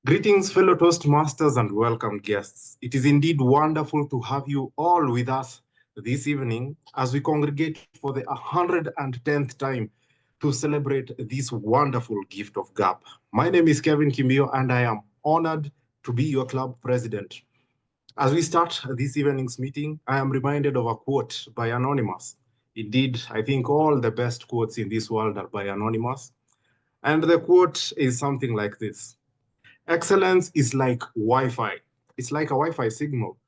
Greetings, fellow Toastmasters, and welcome guests. It is indeed wonderful to have you all with us this evening as we congregate for the 110th time to celebrate this wonderful gift of GAP. My name is Kevin Kimbio, and I am honored to be your club president. As we start this evening's meeting, I am reminded of a quote by Anonymous. Indeed, I think all the best quotes in this world are by Anonymous. And the quote is something like this: excellence is like Wi-Fi. It's like a Wi-Fi signal.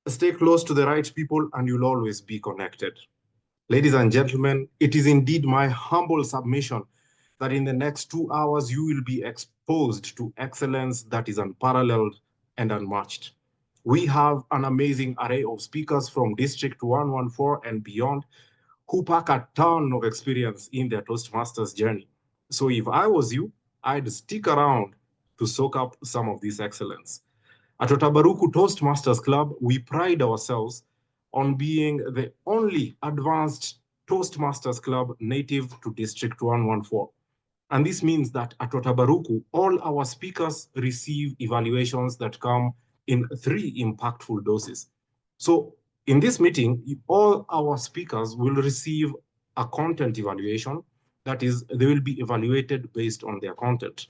Stay close to the right people and you'll always be connected. Ladies and gentlemen, it is indeed my humble submission that in the next 2 hours, you will be exposed to excellence that is unparalleled and unmatched. We have an amazing array of speakers from District 114 and beyond who pack a ton of experience in their Toastmasters journey. So if I was you, I'd stick around to soak up some of this excellence. At Watabaruku Toastmasters Club, we pride ourselves on being the only advanced Toastmasters Club native to District 114. And this means that at Watabaruku, all our speakers receive evaluations that come in 3 impactful doses. So in this meeting, all our speakers will receive a content evaluation. That is, they will be evaluated based on their content.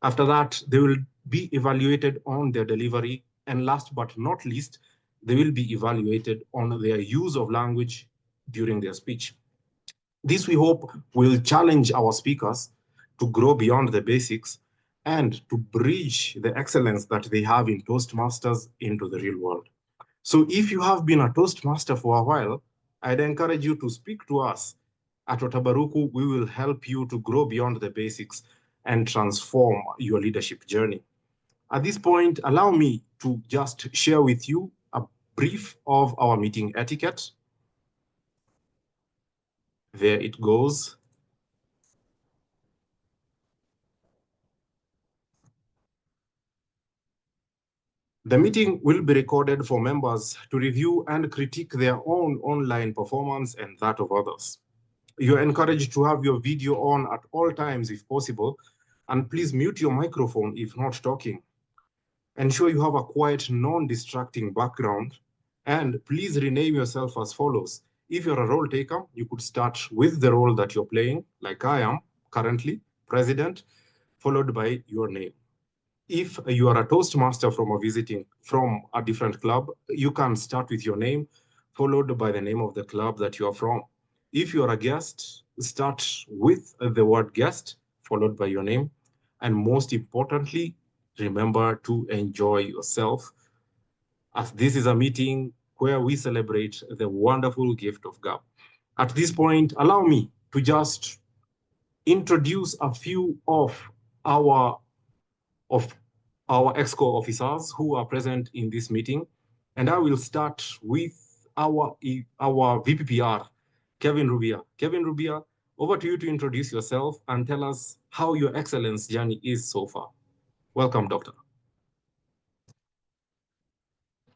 After that, they will be evaluated on their delivery. And last but not least, they will be evaluated on their use of language during their speech. This, we hope, will challenge our speakers to grow beyond the basics and to bridge the excellence that they have in Toastmasters into the real world. So if you have been a Toastmaster for a while, I'd encourage you to speak to us. At Watabaruku, we will help you to grow beyond the basics and transform your leadership journey. At this point, allow me to just share with you a brief of our meeting etiquette. There it goes. The meeting will be recorded for members to review and critique their own online performance and that of others. You're encouraged to have your video on at all times if possible, and please mute your microphone if not talking. Ensure you have a quiet, non-distracting background, and please rename yourself as follows. If you're a role taker, you could start with the role that you're playing, like I am currently, president, followed by your name. If you are a Toastmaster from a different club, you can start with your name, followed by the name of the club that you are from. If you are a guest, start with the word guest, followed by your name. And most importantly, remember to enjoy yourself, as this is a meeting where we celebrate the wonderful gift of GAP. At this point, allow me to just introduce a few of our EXCO officers who are present in this meeting. And I will start with our VPPR, Kevin Rubia. Kevin Rubia, over to you to introduce yourself and tell us how your excellence journey is so far. Welcome, Doctor.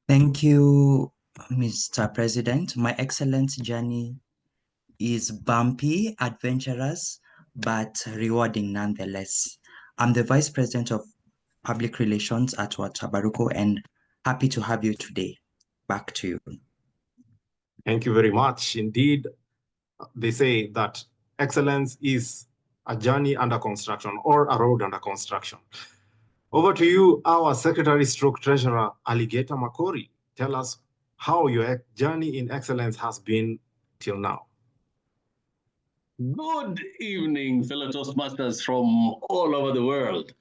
Thank you, Mr. President. My excellence journey is bumpy, adventurous, but rewarding nonetheless. I'm the Vice President of Public Relations at Watabaruku and happy to have you today. Back to you. Thank you very much. Indeed, they say that excellence is a journey under construction or a road under construction. Over to you, our Secretary/Treasurer, Alligator Makori. Tell us how your journey in excellence has been till now. Good evening, fellow Toastmasters from all over the world,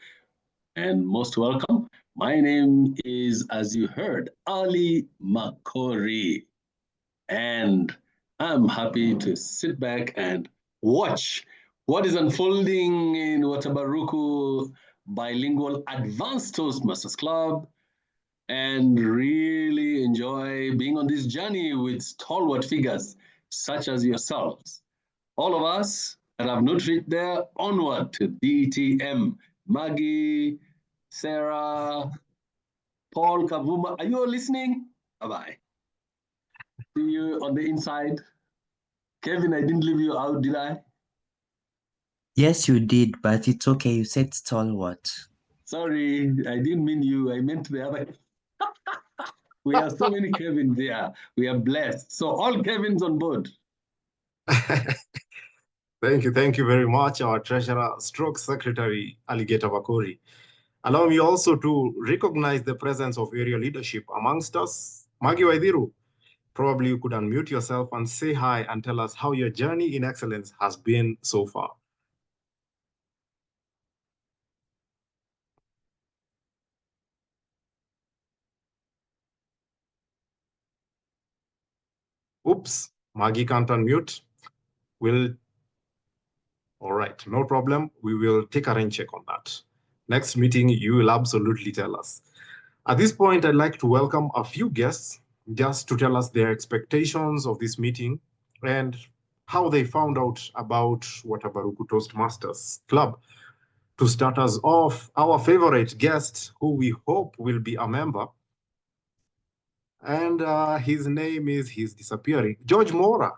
and most welcome. My name is, as you heard, Ali Makori, and I'm happy to sit back and watch what is unfolding in Watabaruku Bilingual Advanced Toastmasters Club and really enjoy being on this journey with stalwart figures such as yourselves. All of us that have not reached there, onward to DTM. Maggie, Serah, Paul Kavuma, are you all listening? Bye-bye. See you on the inside. Kevin, I didn't leave you out, did I? Yes, you did, but it's okay. You said stalwart. Sorry, I didn't mean you. I meant the other. We have so many Kevins there. We are blessed. So all Kevins on board. Thank you very much, our Treasurer, Stroke Secretary, Alligator Makori. Allow me also to recognize the presence of area leadership amongst us. Magi Waidhiru, probably you could unmute yourself and say hi and tell us how your journey in excellence has been so far. Oops, Maggie can't unmute. All right, no problem. We will take a rain check on that. Next meeting, you will absolutely tell us. At this point, I'd like to welcome a few guests just to tell us their expectations of this meeting and how they found out about Watabaruku Toastmasters Club. To start us off, our favorite guest, who we hope will be a member, and his name he's disappearing, George Mwaura.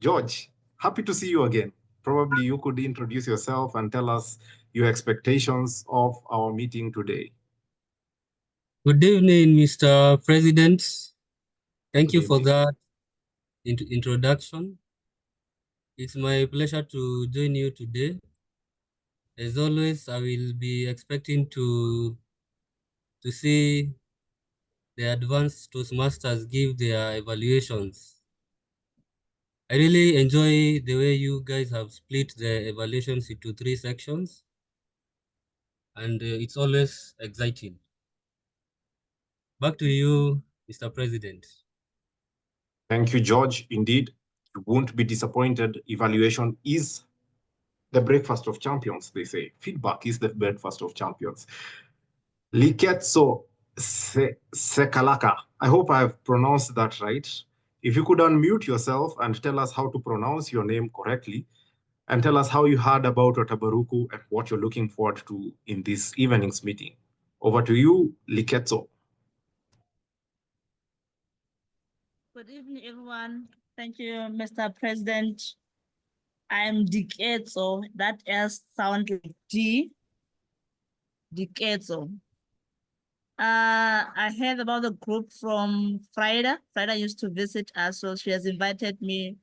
George, happy to see you again. Probably you could introduce yourself and tell us your expectations of our meeting today. Good evening, Mr. President. Thank you for that introduction. It's my pleasure to join you today. As always, I will be expecting to see the advanced Toastmasters give their evaluations. I really enjoy the way you guys have split the evaluations into 3 sections, and it's always exciting. Back to you, Mr. President. Thank you, George. Indeed, you won't be disappointed. Evaluation is the breakfast of champions, they say. Feedback is the breakfast of champions. Liketso Sekalaka. I hope I've pronounced that right. If you could unmute yourself and tell us how to pronounce your name correctly, and tell us how you heard about Watabaruku and what you're looking forward to in this evening's meeting. Over to you, Liketso. Good evening, everyone. Thank you, Mr. President. I'm Diketso. That S sounds like D. Diketso. I heard about the group from Frida. Frida used to visit us, so she has invited me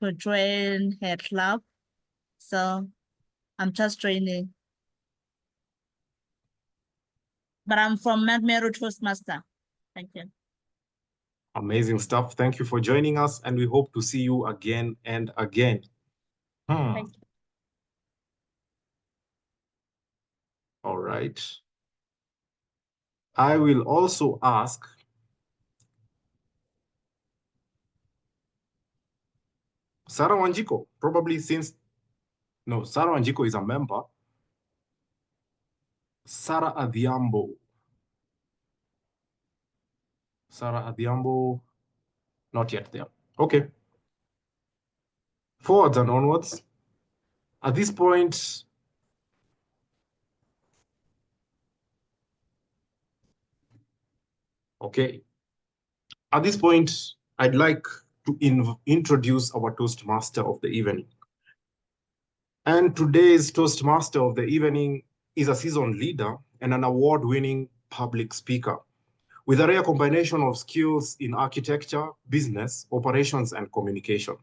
to join her club. So I'm just joining. But I'm from Makori Toastmaster. Thank you. Amazing stuff. Thank you for joining us, and we hope to see you again and again. Thank you. All right. I will also ask Serah Wanjiku, probably since, no, Serah Wanjiku is a member. Serah Adhiambo. Serah Adhiambo, not yet there. Okay. Forwards and onwards. At this point, okay. At this point, I'd like to introduce our Toastmaster of the evening. And today's Toastmaster of the evening is a seasoned leader and an award-winning public speaker with a rare combination of skills in architecture, business, operations, and communication.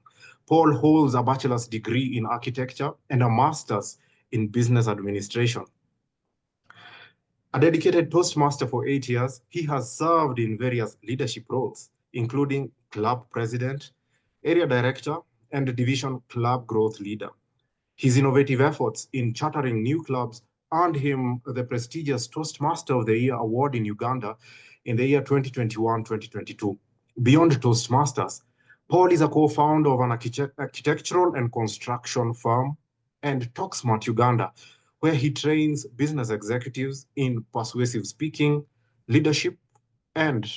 Paul holds a bachelor's degree in architecture and a master's in business administration. A dedicated Toastmaster for 8 years, he has served in various leadership roles, including club president, area director, and division club growth leader. His innovative efforts in chartering new clubs earned him the prestigious Toastmaster of the Year award in Uganda in the year 2021-2022. Beyond Toastmasters, Paul is a co-founder of an architectural and construction firm and TalkSmart Uganda, where he trains business executives in persuasive speaking, leadership, and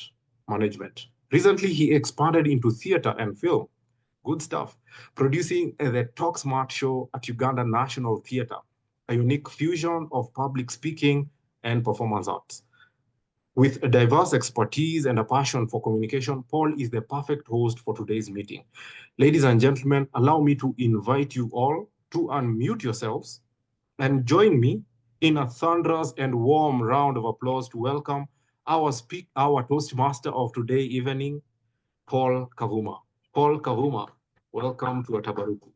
management. Recently, he expanded into theater and film. Good stuff. Producing the TalkSmart show at Uganda National Theatre, a unique fusion of public speaking and performance arts. With a diverse expertise and a passion for communication, Paul is the perfect host for today's meeting. Ladies and gentlemen, allow me to invite you all to unmute yourselves and join me in a thunderous and warm round of applause to welcome our Toastmaster of today evening, Paul Kavuma. Paul Kavuma, welcome to Watabaruku.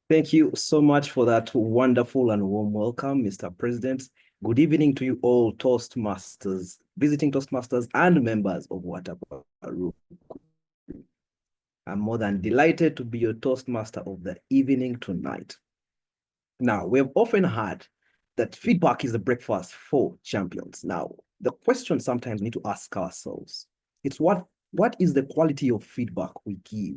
Thank you so much for that wonderful and warm welcome, Mr. President. Good evening to you all Toastmasters, visiting Toastmasters and members of Watabaruku. I'm more than delighted to be your Toastmaster of the evening tonight. Now, we have often heard that feedback is the breakfast for champions. Now, the question sometimes we need to ask ourselves, it's what is the quality of feedback we give?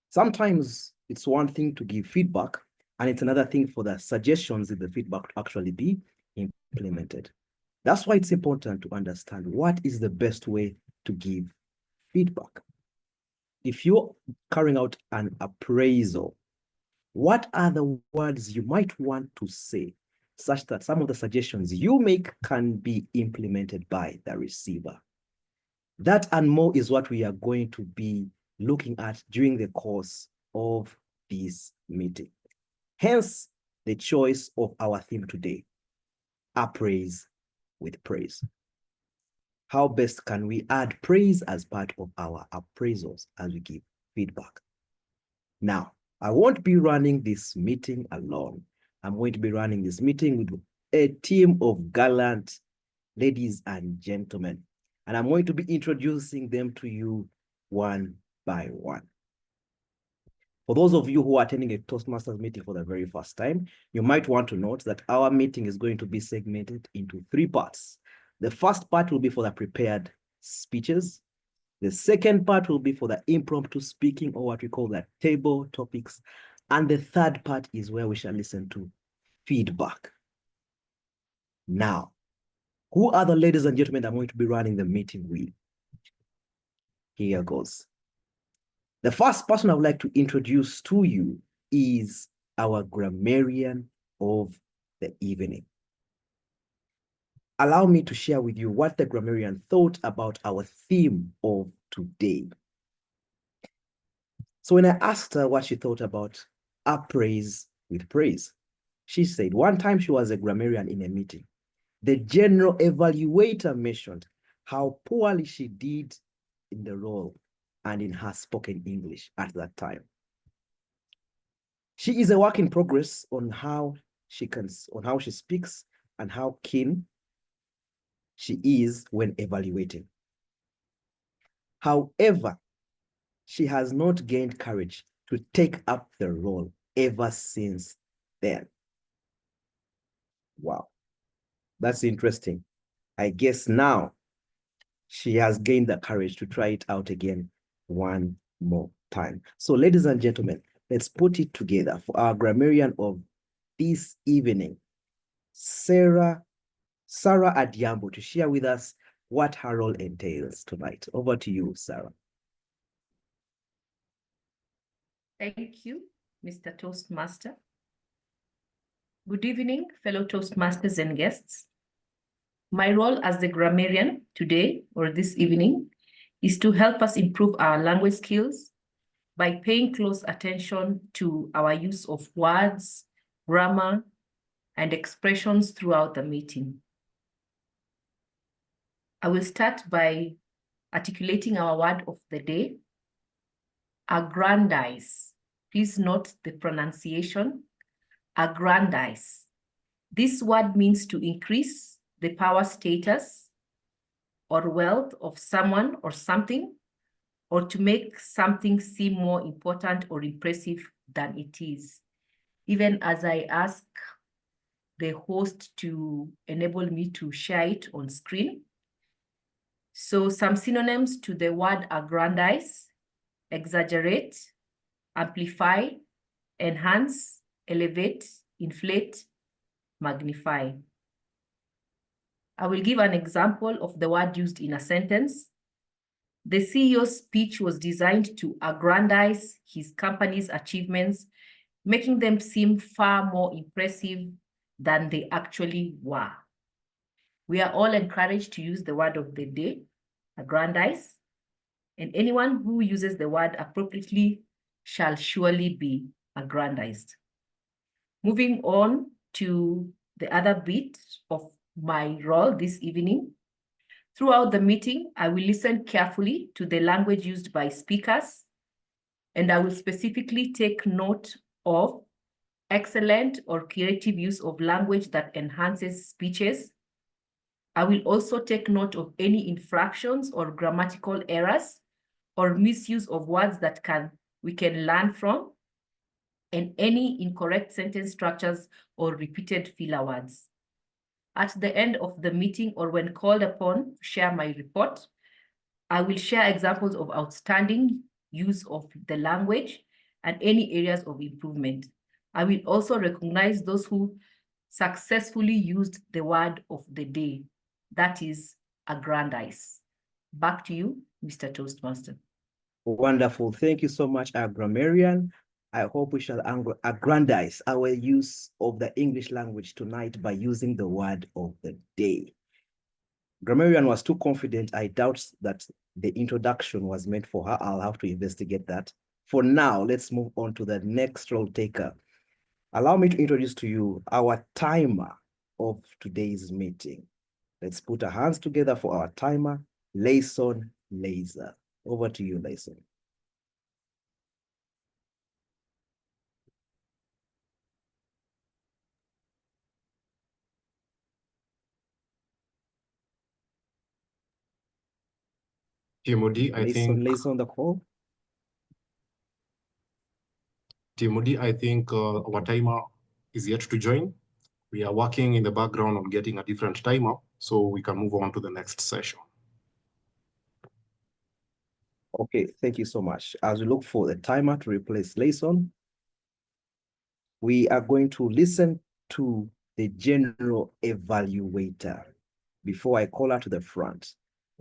Sometimes it's one thing to give feedback, and it's another thing for the suggestions in the feedback to actually be implemented. That's why it's important to understand what is the best way to give feedback. If you're carrying out an appraisal, what are the words you might want to say such that some of the suggestions you make can be implemented by the receiver? That and more is what we are going to be looking at during the course of this meeting. Hence, the choice of our theme today, appraise with praise. How best can we add praise as part of our appraisals as we give feedback? Now, I won't be running this meeting alone. I'm going to be running this meeting with a team of gallant ladies and gentlemen, and I'm going to be introducing them to you one by one. For those of you who are attending a Toastmasters meeting for the very first time, you might want to note that our meeting is going to be segmented into 3 parts. The first part will be for the prepared speeches. The second part will be for the impromptu speaking, or what we call the table topics. And the third part is where we shall listen to feedback. Now, who are the ladies and gentlemen I'm going to be running the meeting with? Here goes. The first person I would like to introduce to you is our grammarian of the evening. Allow me to share with you what the grammarian thought about our theme of today. So when I asked her what she thought about appraise with praise, she said one time she was a grammarian in a meeting. The general evaluator mentioned how poorly she did in the role and in her spoken English at that time. She is a work in progress on how she speaks and how keen she is when evaluating. However, she has not gained courage to take up the role ever since then. Wow, that's interesting. I guess now she has gained the courage to try it out again one more time. So ladies and gentlemen, let's put it together for our grammarian of this evening, Serah Adhiambo, to share with us what her role entails tonight. Over to you, Serah. Thank you, Mr. Toastmaster. Good evening, fellow Toastmasters and guests. My role as the grammarian today or this evening is to help us improve our language skills by paying close attention to our use of words, grammar, and expressions throughout the meeting. I will start by articulating our word of the day, aggrandize. Please note the pronunciation, aggrandize. This word means to increase the power, status, or wealth of someone or something, or to make something seem more important or impressive than it is. Even as I ask the host to enable me to share it on screen. So some synonyms to the word aggrandize: exaggerate, amplify, enhance, elevate, inflate, magnify. I will give an example of the word used in a sentence. The CEO's speech was designed to aggrandize his company's achievements, making them seem far more impressive than they actually were. We are all encouraged to use the word of the day, aggrandize, and anyone who uses the word appropriately shall surely be aggrandized. Moving on to the other bit of my role this evening. Throughout the meeting, I will listen carefully to the language used by speakers, and I will specifically take note of excellent or creative use of language that enhances speeches. I will also take note of any infractions or grammatical errors or misuse of words that we can learn from, and any incorrect sentence structures or repeated filler words. At the end of the meeting or when called upon to share my report, I will share examples of outstanding use of the language and any areas of improvement. I will also recognize those who successfully used the word of the day, that is aggrandize. Back to you, Mr. Toastmaster. Wonderful. Thank you so much, our grammarian. I hope we shall aggrandize our use of the English language tonight by using the word of the day. Grammarian was too confident. I doubt that the introduction was meant for her. I'll have to investigate that. For now, let's move on to the next role taker. Allow me to introduce to you our timer of today's meeting. Let's put our hands together for our timer, Layson Laser. Over to you, Layson. Timothy, I think. Layson on the call. Timothy, I think our timer is yet to join. We are working in the background on getting a different timer so we can move on to the next session. Okay, thank you so much. As we look for the timer to replace Layson, we are going to listen to the general evaluator before I call her to the front.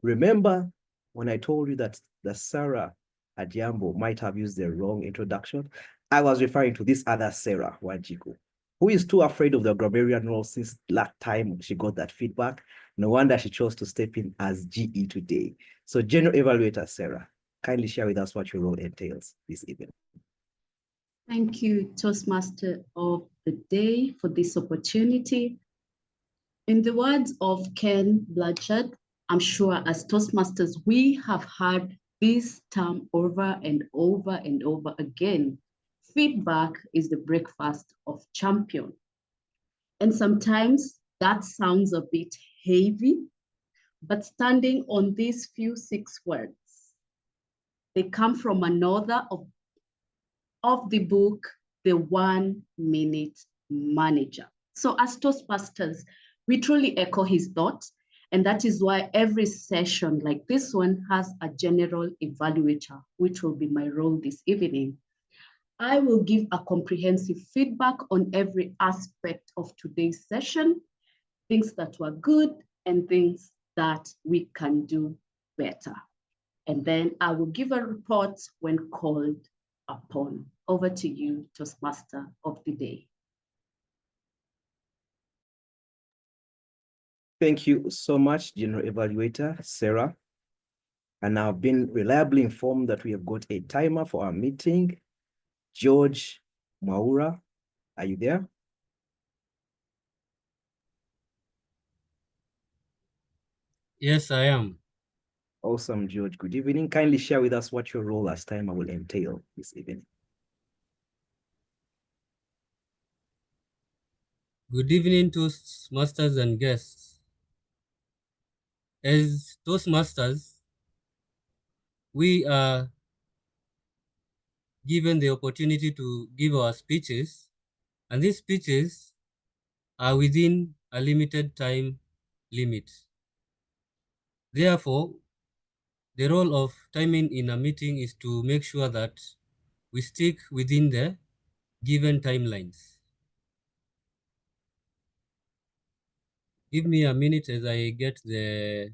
Remember when I told you that the Serah Adhiambo might have used the wrong introduction? I was referring to this other Serah, Wanjiku, who is too afraid of the grammarian role since last time she got that feedback. No wonder she chose to step in as GE today. So general evaluator Serah, kindly share with us what your role entails this evening. Thank you, Toastmaster of the Day, for this opportunity. In the words of Ken Blanchard, I'm sure as Toastmasters, we have heard this term over and over and over again. Feedback is the breakfast of champion. And sometimes that sounds a bit heavy, but standing on these few 6 words, they come from an author of the book, The 1 Minute Manager. So as Toastmasters, we truly echo his thoughts, and that is why every session like this one has a general evaluator, which will be my role this evening. I will give a comprehensive feedback on every aspect of today's session, things that were good and things that we can do better. And then I will give a report when called upon. Over to you, Toastmaster of the Day. Thank you so much, General Evaluator Serah. And I've been reliably informed that we have got a timer for our meeting. George Mwaura, are you there? Yes, I am. Awesome, George. Good evening. Kindly share with us what your role as timer will entail this evening. Good evening, Toastmasters and guests. As Toastmasters, we are given the opportunity to give our speeches, and these speeches are within a limited time limit. Therefore, the role of timing in a meeting is to make sure that we stick within the given timelines. Give me a minute as I get the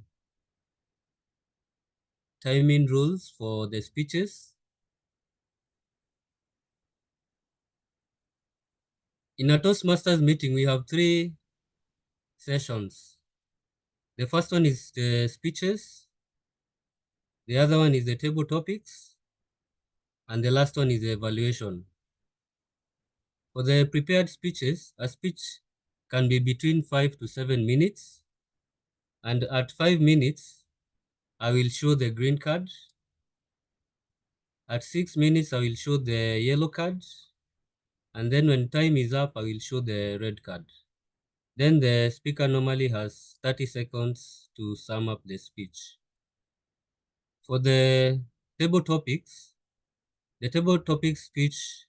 timing rules for the speeches. In a Toastmasters meeting, we have 3 sessions. The first one is the speeches, the other one is the table topics, and the last one is the evaluation. For For the prepared speeches, a speech can be between 5 to 7 minutes. And at 5 minutes, I will show the green card. At 6 minutes, I will show the yellow card. And then when time is up, I will show the red card. Then the speaker normally has 30 seconds to sum up the speech. For the table topics, the table topic speech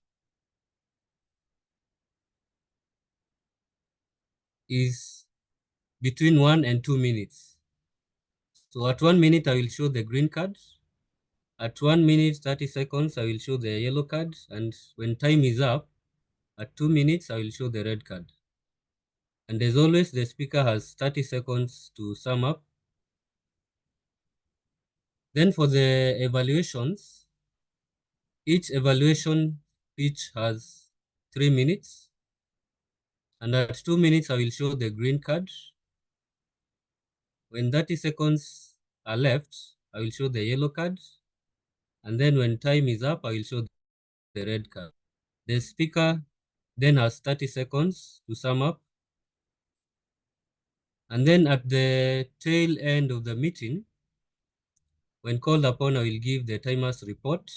is between 1 and 2 minutes. So at 1 minute, I will show the green card. At 1 minute, 30 seconds, I will show the yellow card. And when time is up, at 2 minutes, I will show the red card. And as always, the speaker has 30 seconds to sum up. Then for the evaluations, each evaluation speech has 3 minutes. And at 2 minutes, I will show the green card. When 30 seconds are left, I will show the yellow card. And then when time is up, I will show the red card. The speaker then has 30 seconds to sum up. And then at the tail end of the meeting, when called upon, I will give the timer's report.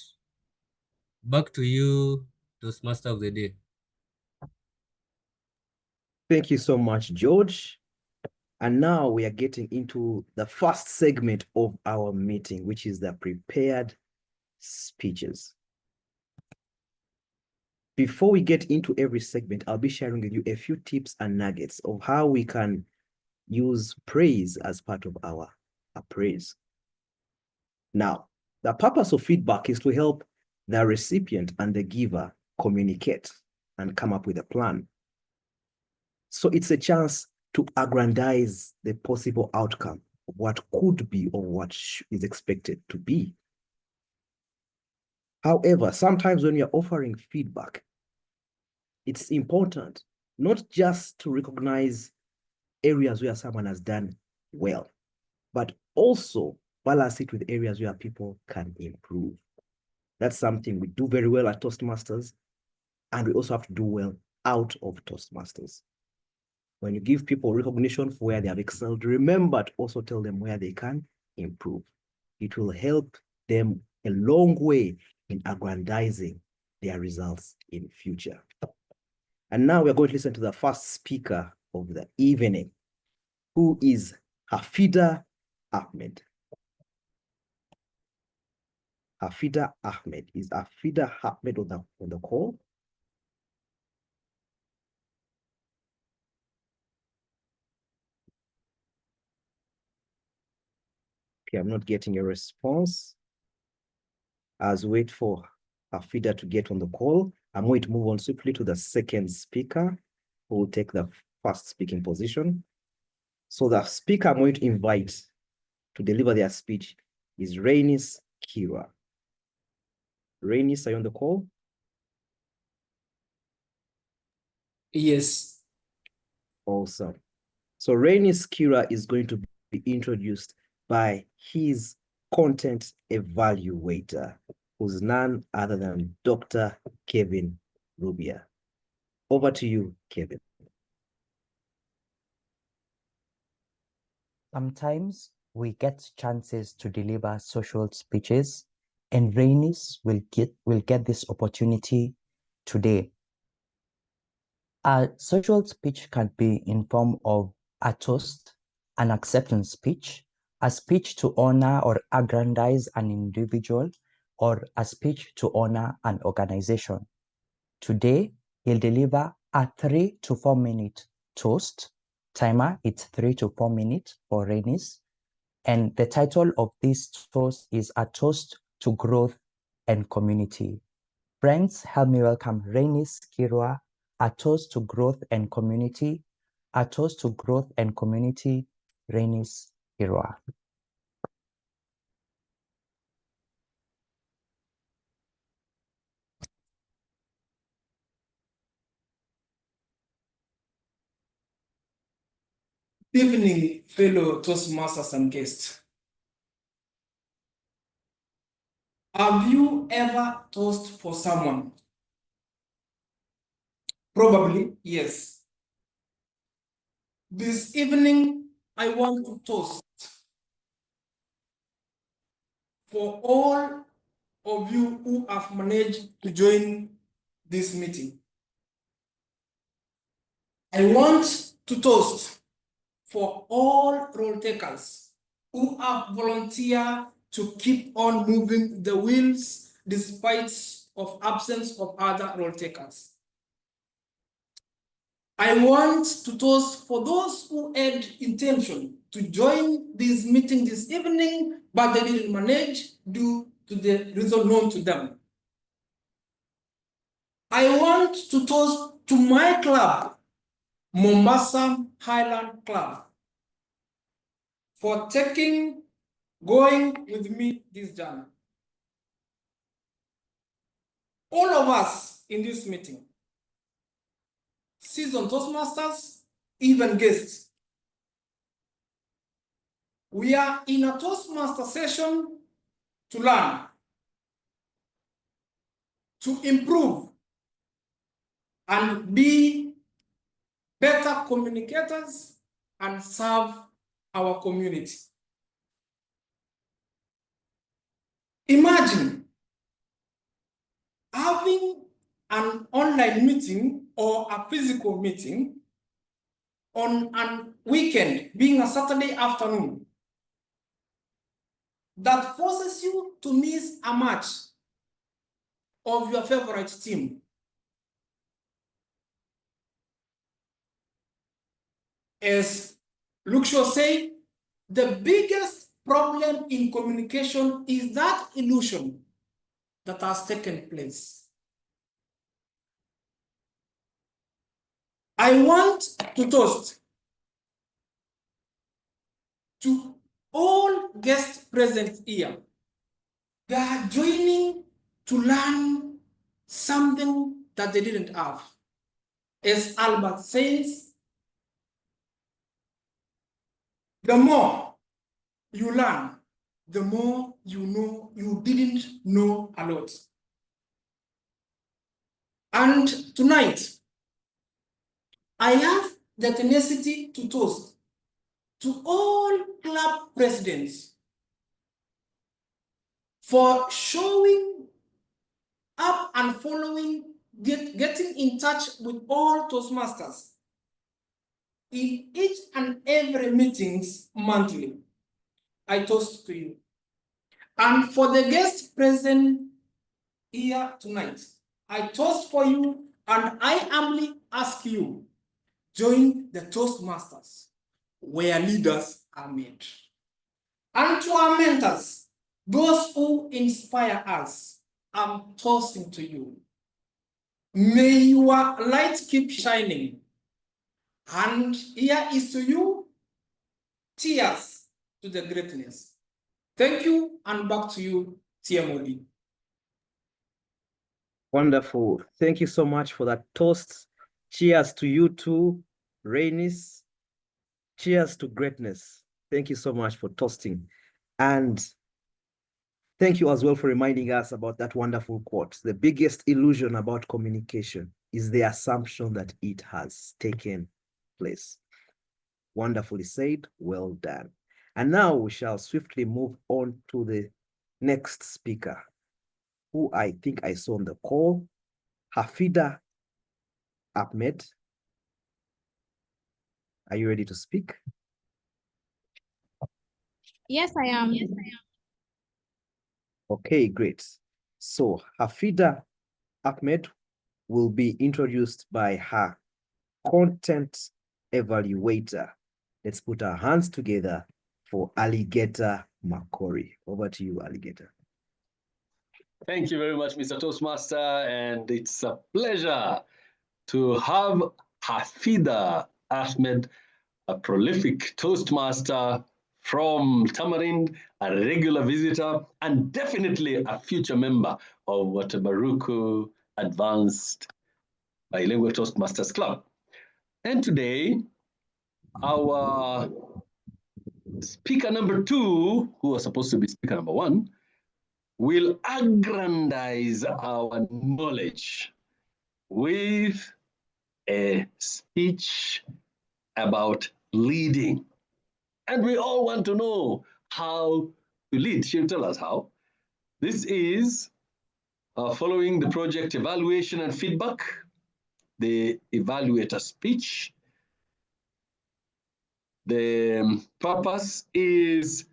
Back to you, Toastmaster of the day. Thank you so much, George. And now we are getting into the first segment of our meeting, which is the prepared speeches. Before we get into every segment, I'll be sharing with you a few tips and nuggets of how we can use praise as part of our praise. Now, the purpose of feedback is to help the recipient and the giver communicate and come up with a plan. So it's a chance to aggrandize the possible outcome of what could be or what is expected to be. However, sometimes when we are offering feedback, it's important not just to recognize areas where someone has done well, but also balance it with areas where people can improve. That's something we do very well at Toastmasters, and we also have to do well out of Toastmasters. When you give people recognition for where they have excelled, remember to also tell them where they can improve. It will help them a long way in aggrandizing their results in future. And now we're going to listen to the first speaker of the evening, who is Hafidha Ahmed. Hafidha Ahmed. Is Hafidha Ahmed on the call? Okay, I'm not getting a response. As wait for Hafidha to get on the call. I'm going to move on swiftly to the second speaker who will take the first speaking position. So the speaker I'm going to invite to deliver their speech is Raynice Kirwa. Raynice, are you on the call? Yes. Awesome. So Raynice Kirwa is going to be introduced by his content evaluator, who's none other than Dr. Kevin Rubia. Over to you, Kevin. Sometimes we get chances to deliver social speeches, and Raynice will get this opportunity today. A social speech can be in form of a toast, an acceptance speech, a speech to honor or aggrandize an individual, or a speech to honor an organization. Today, he'll deliver a 3 to 4 minute toast. Timer, it's 3 to 4 minutes for Raynice. And the title of this toast is A Toast to Growth and Community. Friends, help me welcome Raynice Kirwa. A toast to growth and community. A toast to growth and community. Raynice Kirwa. Good evening, fellow Toastmasters and guests. Have you ever toast for someone? Probably, yes. This evening, I want to toast for all of you who have managed to join this meeting. I want to toast for all role takers who have volunteered to keep on moving the wheels despite of absence of other role takers. I want to toast for those who had intention to join this meeting this evening, but they didn't manage due to the reason known to them. I want to toast to my club, Mombasa Highland Club, for going with me this journey. All of us in this meeting, seasoned Toastmasters, even guests, we are in a Toastmaster session to learn, to improve, and be better communicators and serve our community. Imagine having an online meeting or a physical meeting on a weekend, being a Saturday afternoon, that forces you to miss a match of your favorite team. As Luxo said, the biggest problem in communication is that illusion that has taken place. I want to toast to all guests present here. They are joining to learn something that they didn't have. As Albert says, the more you learn, the more you know you didn't know a lot. And tonight, I have the tenacity to toast to all club presidents for showing up and following, getting in touch with all Toastmasters in each and every meetings monthly. I toast to you. And for the guests present here tonight, I toast for you and I humbly ask you, join the Toastmasters, where leaders are made. And to our mentors, those who inspire us, I'm toasting to you. May your light keep shining. And here is to you, cheers to the greatness. Thank you, and back to you, TMOD. Wonderful. Thank you so much for that toast. Cheers to you too, Raynice. Cheers to greatness. Thank you so much for toasting. And thank you as well for reminding us about that wonderful quote. The biggest illusion about communication is the assumption that it has taken place. Wonderfully said. Well done. And now we shall swiftly move on to the next speaker, who I think I saw on the call, Hafidha Ahmed. Are you ready to speak? Yes, I am. Yes, I am. Okay, great. So Hafidha Ahmed will be introduced by her content evaluator. Let's put our hands together for Alligator Makori. Over to you, Alligator. Thank you very much, Mr. Toastmaster, and it's a pleasure to have Hafidha Ahmed, a prolific Toastmaster from Tamarind, a regular visitor, and definitely a future member of Watabaruku Advanced Bilingual Toastmasters Club. And today, our speaker number 2, who was supposed to be speaker number 1, will aggrandize our knowledge with a speech about leading. And we all want to know how to lead. She'll tell us how. This is following the project evaluation and feedback, the evaluator speech. The purpose is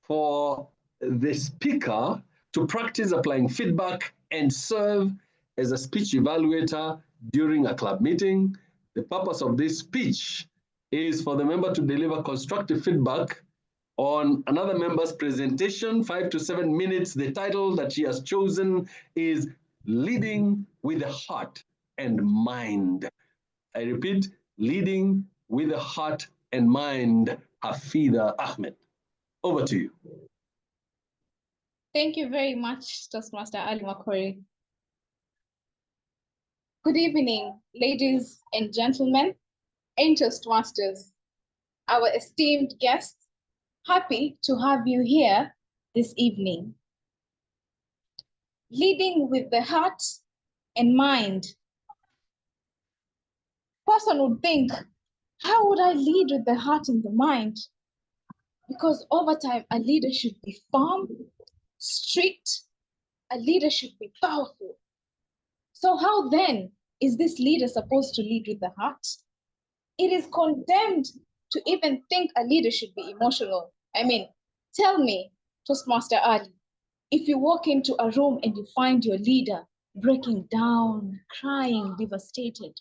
for the speaker to practice applying feedback and serve as a speech evaluator during a club meeting. The purpose of this speech is for the member to deliver constructive feedback on another member's presentation, 5 to 7 minutes. The title that she has chosen is Leading with the Heart and Mind. I repeat, Leading with the Heart and Mind, Hafidha Ahmed. Over to you. Thank you very much, Toastmaster Ali Makori. Good evening, ladies and gentlemen, and Toastmasters, our esteemed guests. Happy to have you here this evening. Leading with the heart and mind. Person would think, how would I lead with the heart and the mind? Because over time, a leader should be firm, strict, a leader should be powerful. So how then is this leader supposed to lead with the heart? It is condemned to even think a leader should be emotional. I mean, tell me, Toastmaster Ali, if you walk into a room and you find your leader breaking down, crying, devastated,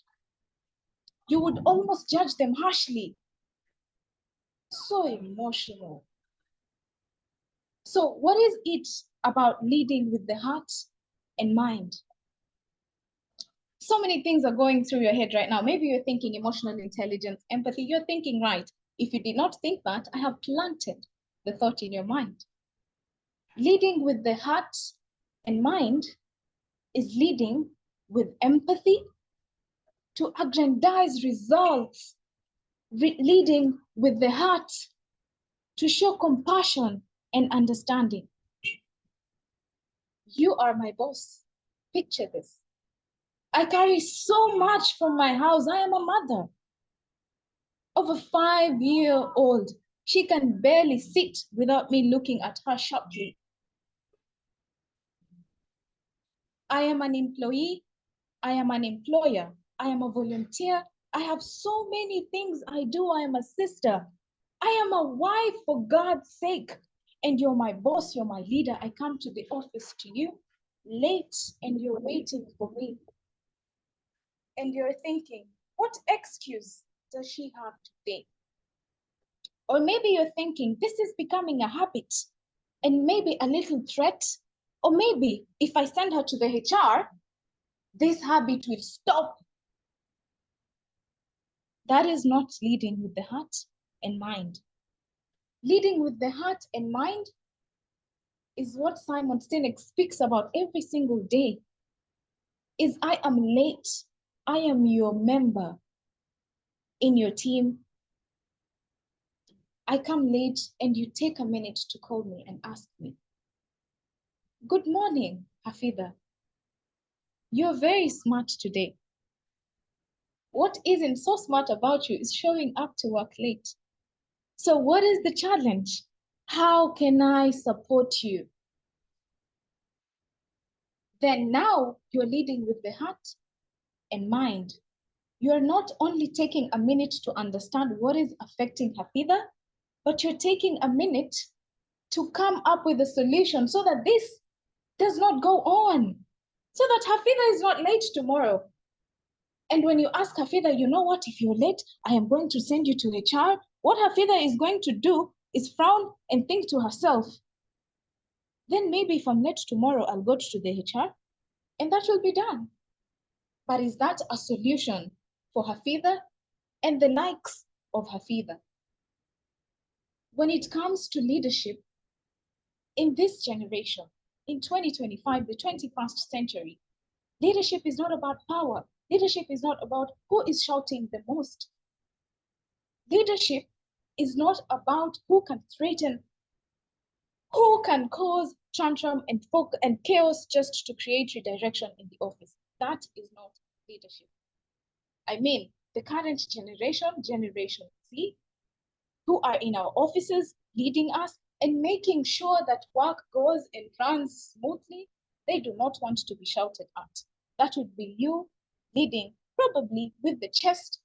you would almost judge them harshly. So emotional. So what is it about leading with the heart and mind? So many things are going through your head right now. Maybe you're thinking emotional intelligence, empathy. You're thinking right. If you did not think that, I have planted the thought in your mind. Leading with the heart and mind is leading with empathy to aggrandize results, leading with the heart to show compassion and understanding. You are my boss. Picture this. I carry so much from my house. I am a mother of a 5-year-old. She can barely sit without me looking at her sharply. I am an employee. I am an employer. I am a volunteer. I have so many things I do. I am a sister. I am a wife, for God's sake. And you're my boss, you're my leader. I come to the office to you late and you're waiting for me. And you're thinking, what excuse does she have today? Or maybe you're thinking, this is becoming a habit and maybe a little threat. Or maybe if I send her to the HR, this habit will stop. That is not leading with the heart and mind. Leading with the heart and mind is what Simon Sinek speaks about every single day. Is I am late. I am your member in your team. I come late and you take a minute to call me and ask me, good morning, Hafidha. You're very smart today. What isn't so smart about you is showing up to work late. So what is the challenge? How can I support you? Then now you're leading with the heart and mind. You're not only taking a minute to understand what is affecting Hafidha, but you're taking a minute to come up with a solution so that this does not go on, so that Hafidha is not late tomorrow. And when you ask Hafidha, you know what, if you're late, I am going to send you to HR. What Hafidha is going to do is frown and think to herself, then maybe if I'm late tomorrow, I'll go to the HR and that will be done. But is that a solution for Hafidha and the likes of Hafidha? When it comes to leadership in this generation, in 2025, the 21st century, leadership is not about power. Leadership is not about who is shouting the most. Leadership is not about who can threaten, who can cause tantrum and chaos just to create redirection in the office. That is not leadership. I mean the current generation, Generation Z, who are in our offices leading us and making sure that work goes and runs smoothly. They do not want to be shouted at. That would be you leading, probably with the chest,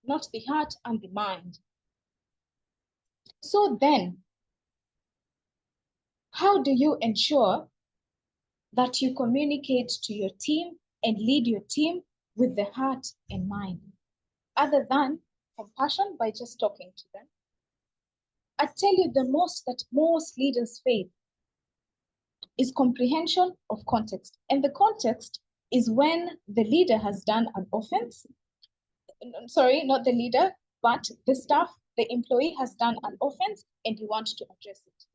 not the heart and the mind. So then, how do you ensure that you communicate to your team and lead your team with the heart and mind, other than compassion by just talking to them? I tell you, the most that most leaders face is comprehension of context. And the context is when the leader has done an offense. Sorry, not the leader, but the staff, the employee has done an offense and you want to address it.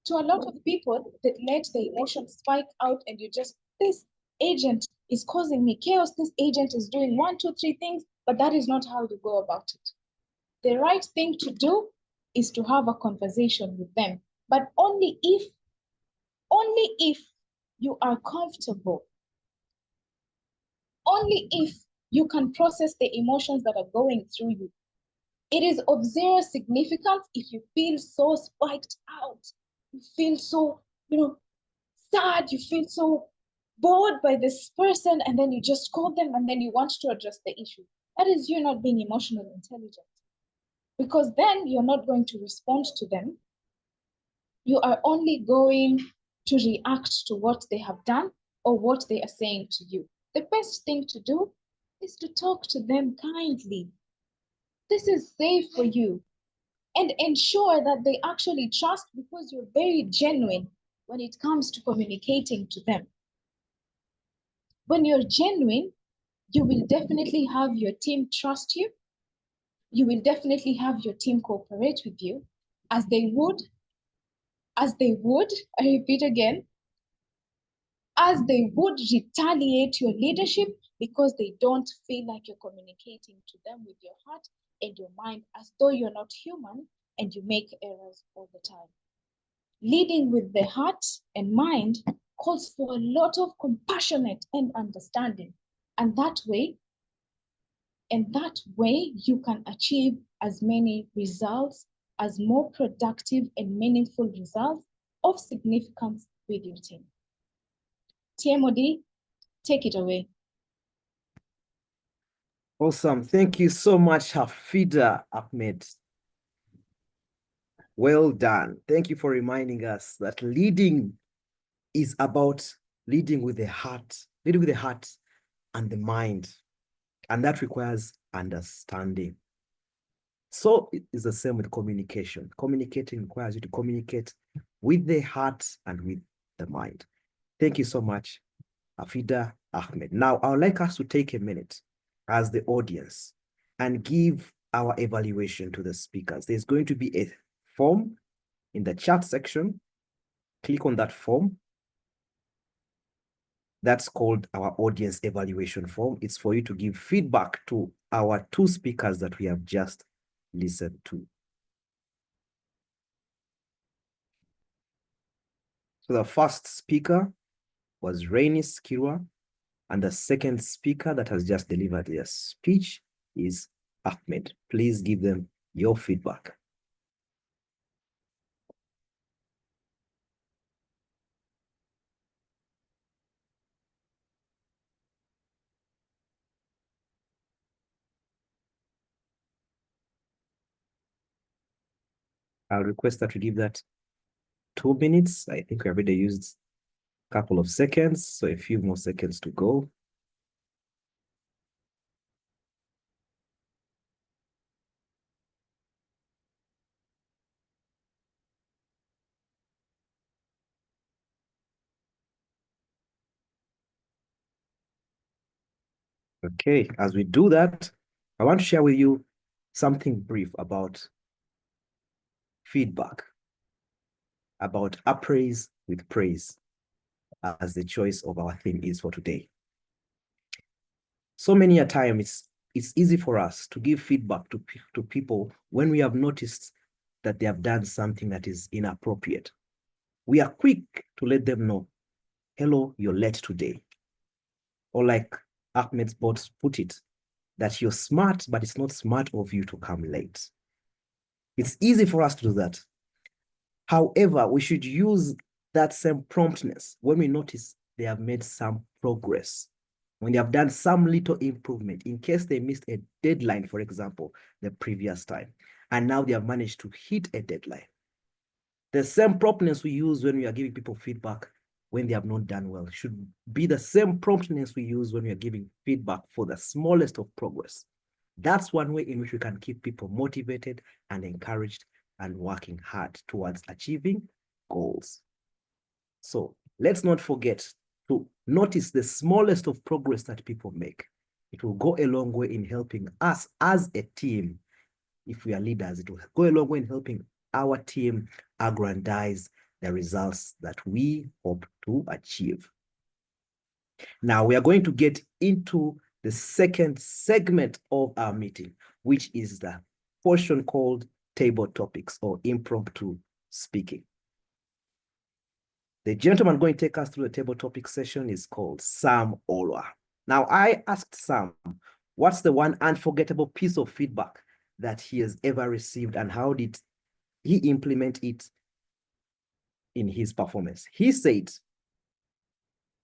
To a lot of people that let the emotions spike out and you just, this agent is causing me chaos, this agent is doing 1, 2, 3 things, but that is not how you go about it. The right thing to do is to have a conversation with them, but only if you are comfortable, only if you can process the emotions that are going through you. It is of zero significance if you feel so spiked out, you feel so, sad, you feel so bored by this person, and then you just call them and then you want to address the issue. That is you not being emotionally intelligent, because then you're not going to respond to them. You are only going to react to what they have done or what they are saying to you. The best thing to do is to talk to them kindly. This is safe for you. And ensure that they actually trust, because you're very genuine when it comes to communicating to them. When you're genuine, you will definitely have your team trust you. You will definitely have your team cooperate with you as they would, I repeat again, as they would retaliate your leadership, because they don't feel like you're communicating to them with your heart and your mind, as though you're not human and you make errors all the time. Leading with the heart and mind calls for a lot of compassionate and understanding. And that way you can achieve as many results, as more productive and meaningful results of significance with your team. TMOD, take it away. Awesome. Thank you so much, Hafidha Ahmed. Well done. Thank you for reminding us that leading is about leading with the heart and the mind. And that requires understanding. So it is the same with communication. Communicating requires you to communicate with the heart and with the mind. Thank you so much, Hafidha Ahmed. Now, I would like us to take a minute as the audience and give our evaluation to the speakers. There's going to be a form in the chat section. Click on that form. That's called our audience evaluation form. It's for you to give feedback to our 2 speakers that we have just listened to. So the first speaker was Raynice Kirwa, and the second speaker that has just delivered their speech is Ahmed. Please give them your feedback. I'll request that we give that 2 minutes. I think we have already used a couple of seconds, so a few more seconds to go. Okay, as we do that, I want to share with you something brief about feedback, about appraise with praise, as the choice of our theme is for today. So many a time, it's easy for us to give feedback to people when we have noticed that they have done something that is inappropriate. We are quick to let them know, hello, you're late today. Or like Ahmed's boss put it, that you're smart, but it's not smart of you to come late. It's easy for us to do that. However, we should use that same promptness when we notice they have made some progress, when they have done some little improvement, in case they missed a deadline, for example, the previous time, and now they have managed to hit a deadline. The same promptness we use when we are giving people feedback when they have not done well should be the same promptness we use when we are giving feedback for the smallest of progress. That's one way in which we can keep people motivated and encouraged and working hard towards achieving goals. So let's not forget to notice the smallest of progress that people make. It will go a long way in helping us as a team. If we are leaders, it will go a long way in helping our team aggrandize the results that we hope to achieve. Now we are going to get into the second segment of our meeting, which is the portion called table topics or impromptu speaking. The gentleman going to take us through the table topic session is called Sam Olwa. Now I asked Sam, what's the one unforgettable piece of feedback that he has ever received and how did he implement it in his performance? He said,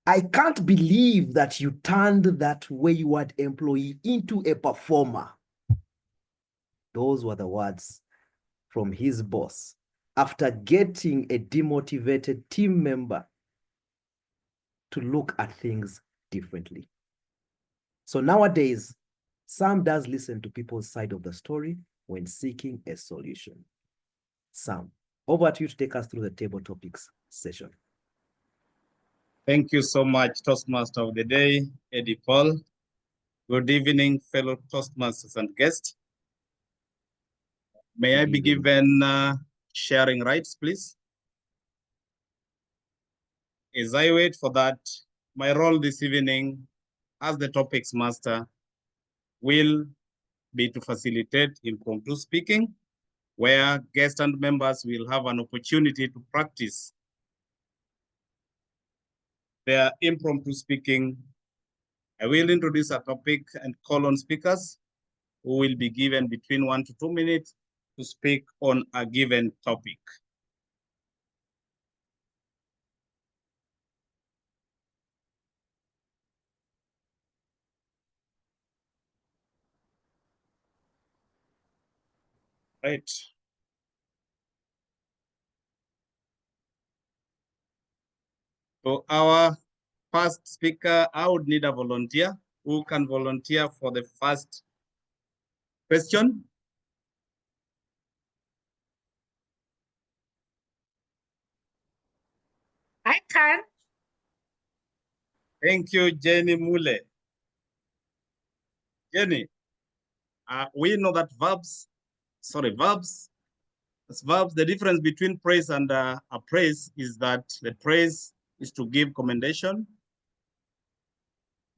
I can't believe that you turned that wayward employee into a performer. Those were the words from his boss after getting a demotivated team member to look at things differently. So nowadays, Sam does listen to people's side of the story when seeking a solution. Sam, over to you to take us through the table topics session. Thank you so much, Toastmaster of the Day, Eddie Paul. Good evening, fellow Toastmasters and guests. May I be given sharing rights, please? As I wait for that, my role this evening as the Topicsmaster will be to facilitate impromptu speaking, where guests and members will have an opportunity to practice their impromptu speaking. I will introduce a topic and call on speakers who will be given between 1 to 2 minutes to speak on a given topic. Right. So our first speaker, I would need a volunteer who can volunteer for the first question. I can. Thank you, Jenny Mule. Jenny, we know that verbs, the difference between praise and appraise is that the praise is to give commendation,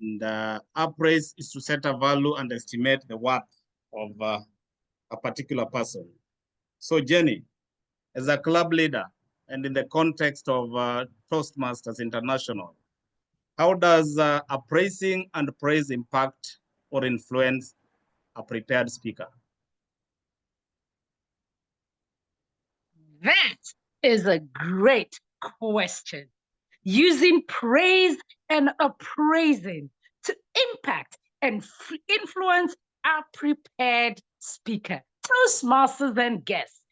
and appraise is to set a value and estimate the worth of a particular person. So Jenny, as a club leader and in the context of Toastmasters International, how does appraising and praise impact or influence a prepared speaker? That is a great question. Using praise and appraising to impact and influence our prepared speaker. Toastmasters and guests,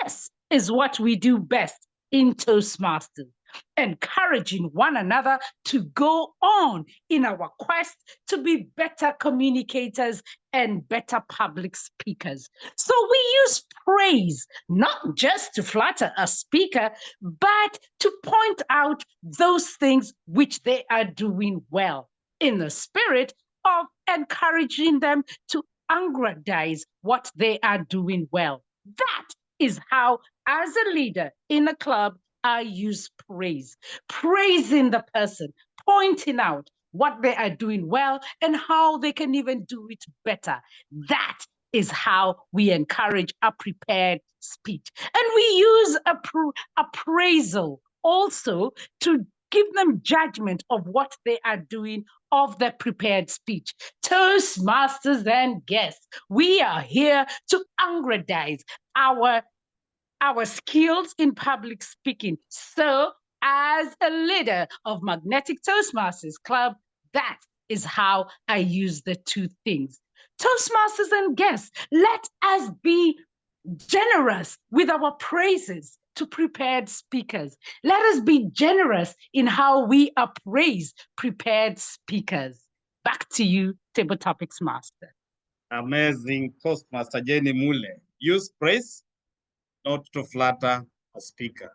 this is what we do best in Toastmasters, encouraging one another to go on in our quest to be better communicators and better public speakers. So we use praise not just to flatter a speaker, but to point out those things which they are doing well in the spirit of encouraging them to aggrandize what they are doing well. That is how, as a leader in a club, I use praise. Praising the person, pointing out what they are doing well and how they can even do it better. That is how we encourage a prepared speech. And we use appraisal also to give them judgment of what they are doing of the prepared speech. Toastmasters and guests, we are here to angradize our skills in public speaking. So as a leader of Magnetic Toastmasters Club, that is how I use the two things. Toastmasters and guests, let us be generous with our praises to prepared speakers. Let us be generous in how we appraise prepared speakers. Back to you, Table Topics Master. Amazing, Toastmaster Jenny Mule. Use praise not to flatter a speaker.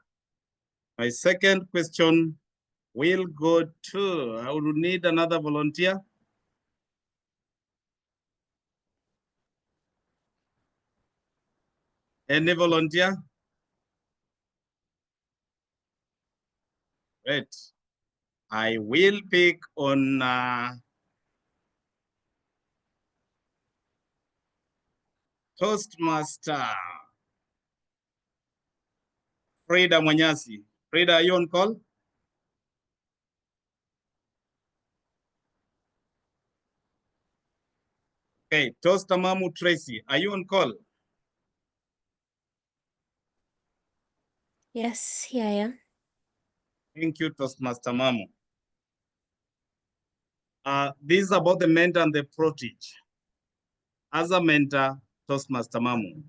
My second question will go to, I would need another volunteer. Any volunteer? Great. I will pick on Toastmaster Frida Mwanyasi. Frida, are you on call? Okay, Toaster Mamu Tracy, are you on call? Yes, here I am. Thank you, Toastmaster Mamu. This is about the mentor and the protege. As a mentor, Toastmaster Mamu,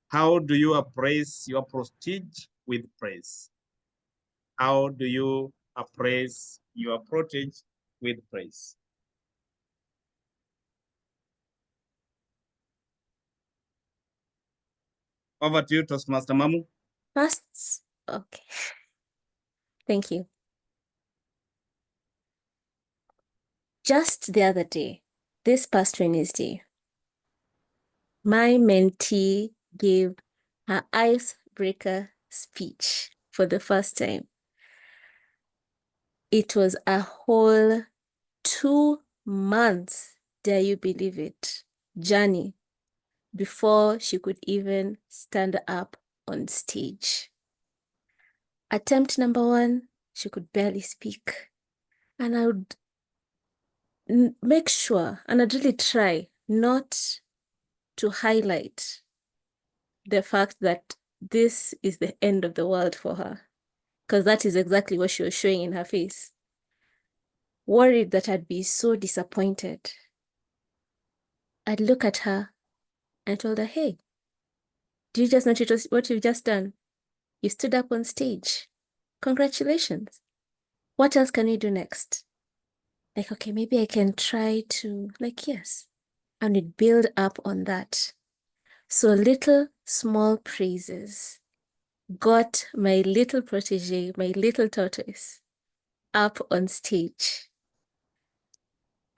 how do you appraise your protege with praise? How do you appraise your protege with praise? Over to you, Toastmaster Mamu. First, okay. Thank you. Just the other day, this past Wednesday, my mentee gave her icebreaker speech for the first time. It was a whole 2 months, dare you believe it, journey before she could even stand up on stage. Attempt number 1, she could barely speak. And I would make sure, and I'd really try not to highlight the fact that this is the end of the world for her, because that is exactly what she was showing in her face. Worried that I'd be so disappointed. I'd look at her and told her, hey, do you just notice what you've just done? You stood up on stage. Congratulations. What else can we do next? Like, okay, maybe I can try to, like, yes. And we'd build up on that. So little small praises got my little protege, my little tortoise, up on stage.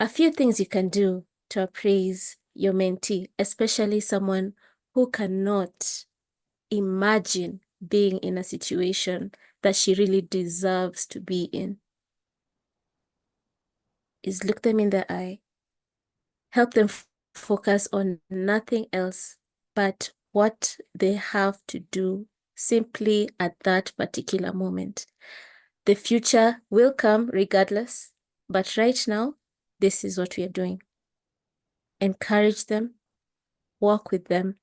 A few things you can do to appraise your mentee, especially someone who cannot imagine being in a situation that she really deserves to be in, is look them in the eye, help them focus on nothing else but what they have to do simply at that particular moment. The future will come regardless, but right now, this is what we are doing. Encourage them, walk with them,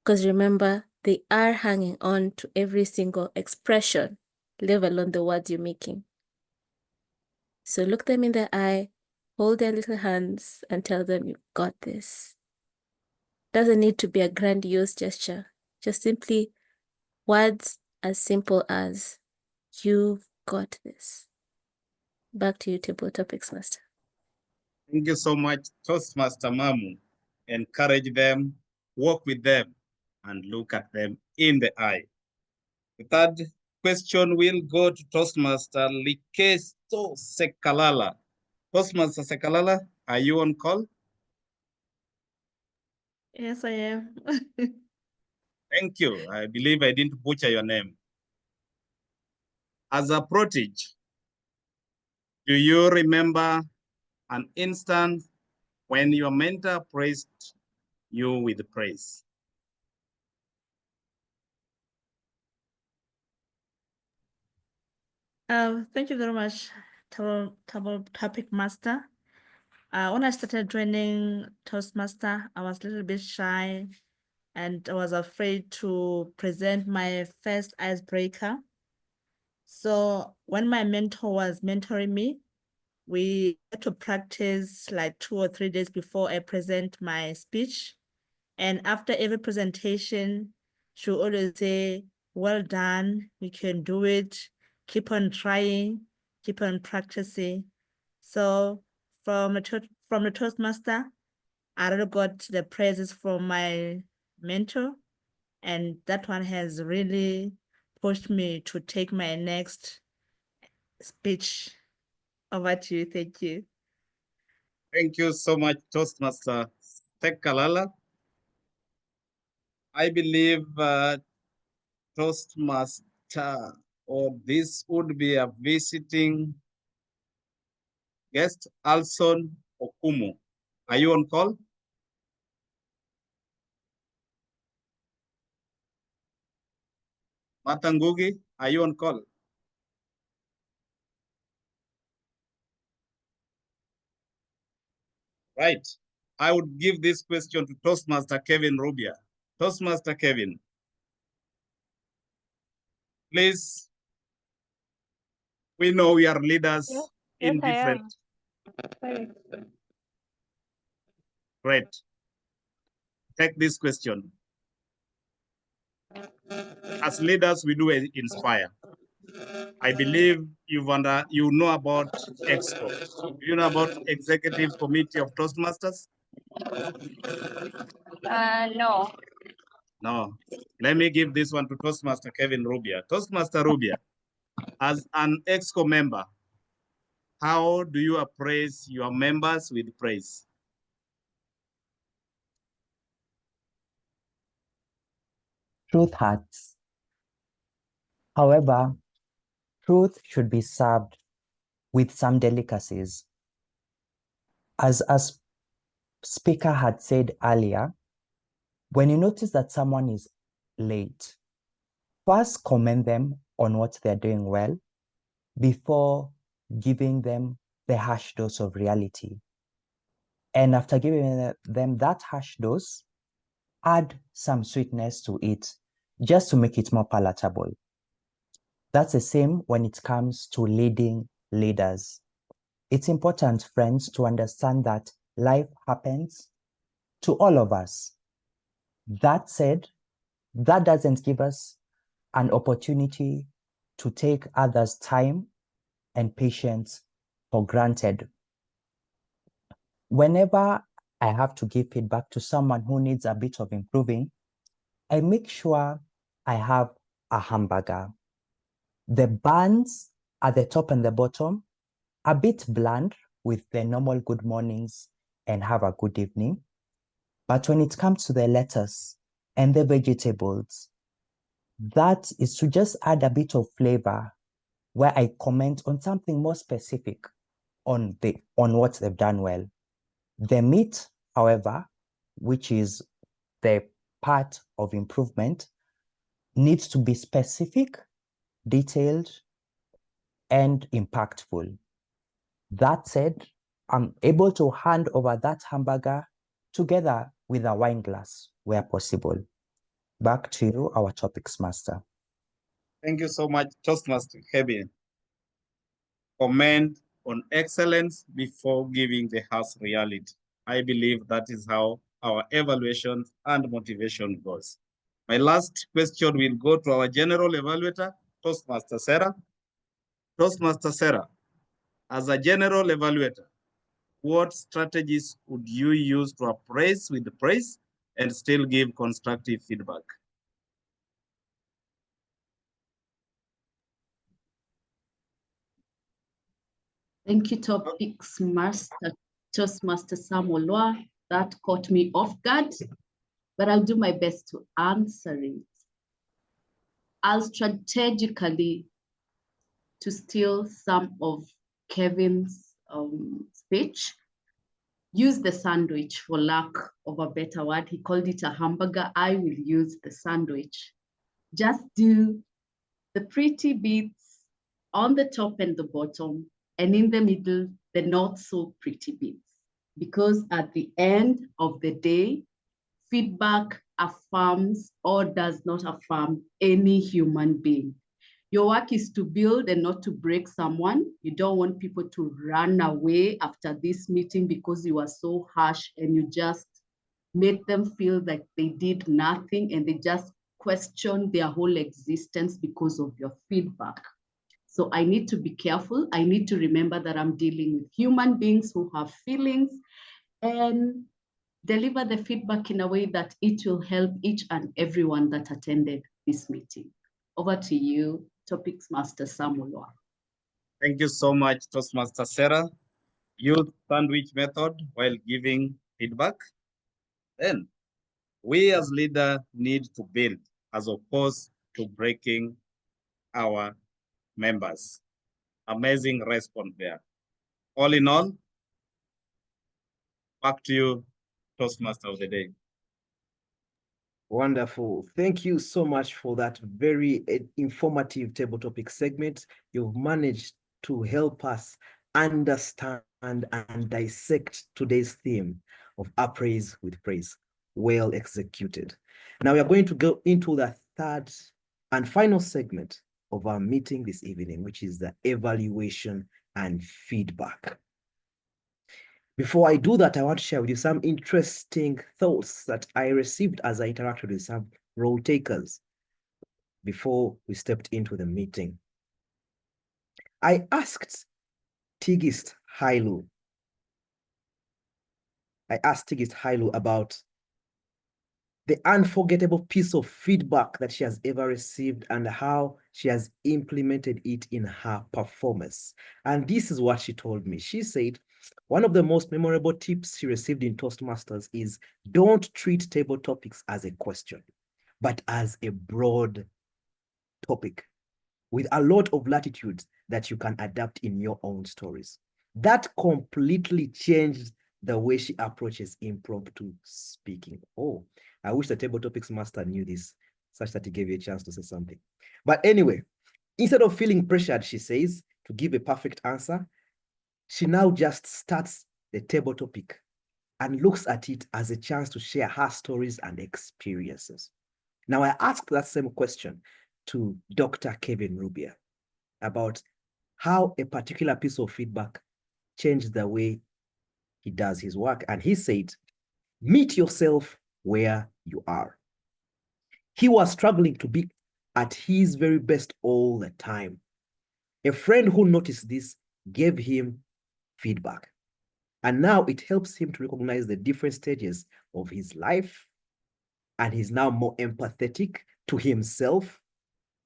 because remember, they are hanging on to every single expression, let alone the words you're making. So look them in the eye, hold their little hands, and tell them you've got this. Doesn't need to be a grandiose gesture, just simply words as simple as, you've got this. Back to you, Table Topics Master. Thank you so much, Toastmaster Mamu. Encourage them, walk with them, and look at them in the eye. The third question will go to Toastmaster Likesto Sekalala. Toastmaster Sekalala, are you on call? Yes, I am. Thank you. I believe I didn't butcher your name. As a protege, do you remember an instance when your mentor praised you with praise? Thank you very much, Topicsmaster. When I started joining Toastmaster, I was a little bit shy and I was afraid to present my first icebreaker. So when my mentor was mentoring me, we had to practice like 2 or 3 days before I present my speech. And after every presentation, she would always say, well done, you can do it, keep on trying, keep on practicing. So from the Toastmaster, I really got the praises from my mentor, and that one has really pushed me to take my next speech. Over to you. Thank you. Thank you so much, Toastmaster Tekalala. I believe Toastmaster, or this would be a visiting guest, Alson Okumu. Are you on call? Matangugi, are you on call? Right. I would give this question to Toastmaster Kevin Rubia. Toastmaster Kevin, please. We know we are leaders in different. Great. Take this question. As leaders, we do inspire. I believe you know about EXCO. Do you know about Executive Committee of Toastmasters? No. No. Let me give this one to Toastmaster Kevin Rubia. Toastmaster Rubia, as an EXCO member, how do you appraise your members with praise? Truth hurts. However, truth should be served with some delicacies. As speaker had said earlier, when you notice that someone is late, first commend them on what they're doing well before giving them the harsh dose of reality. And after giving them that harsh dose, add some sweetness to it just to make it more palatable. That's the same when it comes to leading leaders. It's important, friends, to understand that life happens to all of us. That said, that doesn't give us an opportunity to take others' time and patience for granted. Whenever I have to give feedback to someone who needs a bit of improving, I make sure I have a hamburger. The buns at the top and the bottom, a bit bland with the normal good mornings and have a good evening. But when it comes to the lettuce and the vegetables, that is to just add a bit of flavor where I comment on something more specific on what they've done well. The meat, however, which is the part of improvement, needs to be specific, detailed, and impactful. That said, I'm able to hand over that hamburger together with a wine glass where possible. Back to you, our Topicsmaster. Thank you so much, Toastmaster Kevin. Comment on excellence before giving the house reality. I believe that is how our evaluation and motivation goes. My last question will go to our general evaluator, Toastmaster Serah. Toastmaster Serah, as a general evaluator, what strategies would you use to appraise with praise and still give constructive feedback? Thank you, Topicsmaster, Toastmaster Olwa. That caught me off guard, but I'll do my best to answer it. I'll strategically, to steal some of Kevin's speech, use the sandwich for lack of a better word. He called it a hamburger. I will use the sandwich. Just do the pretty bits on the top and the bottom, and in the middle, the not so pretty bits. Because at the end of the day, feedback affirms or does not affirm any human being. Your work is to build and not to break someone. You don't want people to run away after this meeting because you are so harsh and you just made them feel like they did nothing and they just question their whole existence because of your feedback. So I need to be careful. I need to remember that I'm dealing with human beings who have feelings and deliver the feedback in a way that it will help each and everyone that attended this meeting. Over to you, Topicsmaster Olwa. Thank you so much, Toastmaster Serah. Use sandwich method while giving feedback. Then we as leaders need to build as opposed to breaking our members. Amazing response there. All in all, back to you, Toastmaster of the day. Wonderful. Thank you so much for that very informative table topic segment. You've managed to help us understand and dissect today's theme of appraise with praise. Well executed. Now we are going to go into the third and final segment of our meeting this evening, which is the evaluation and feedback. Before I do that, I want to share with you some interesting thoughts that I received as I interacted with some role takers before we stepped into the meeting. I asked Tigist Hailu. About the unforgettable piece of feedback that she has ever received and how she has implemented it in her performance. And this is what she told me. She said, one of the most memorable tips she received in Toastmasters is don't treat table topics as a question, but as a broad topic with a lot of latitude that you can adapt in your own stories. That completely changed the way she approaches impromptu speaking. Oh, I wish the table topics master knew this, such that he gave you a chance to say something. But anyway, instead of feeling pressured, she says, to give a perfect answer, she now just starts the table topic and looks at it as a chance to share her stories and experiences. Now, I asked that same question to Dr. Kevin Rubia about how a particular piece of feedback changed the way he does his work. And he said, meet yourself where you are. He was struggling to be at his very best all the time. A friend who noticed this gave him feedback. And now it helps him to recognize the different stages of his life. And he's now more empathetic to himself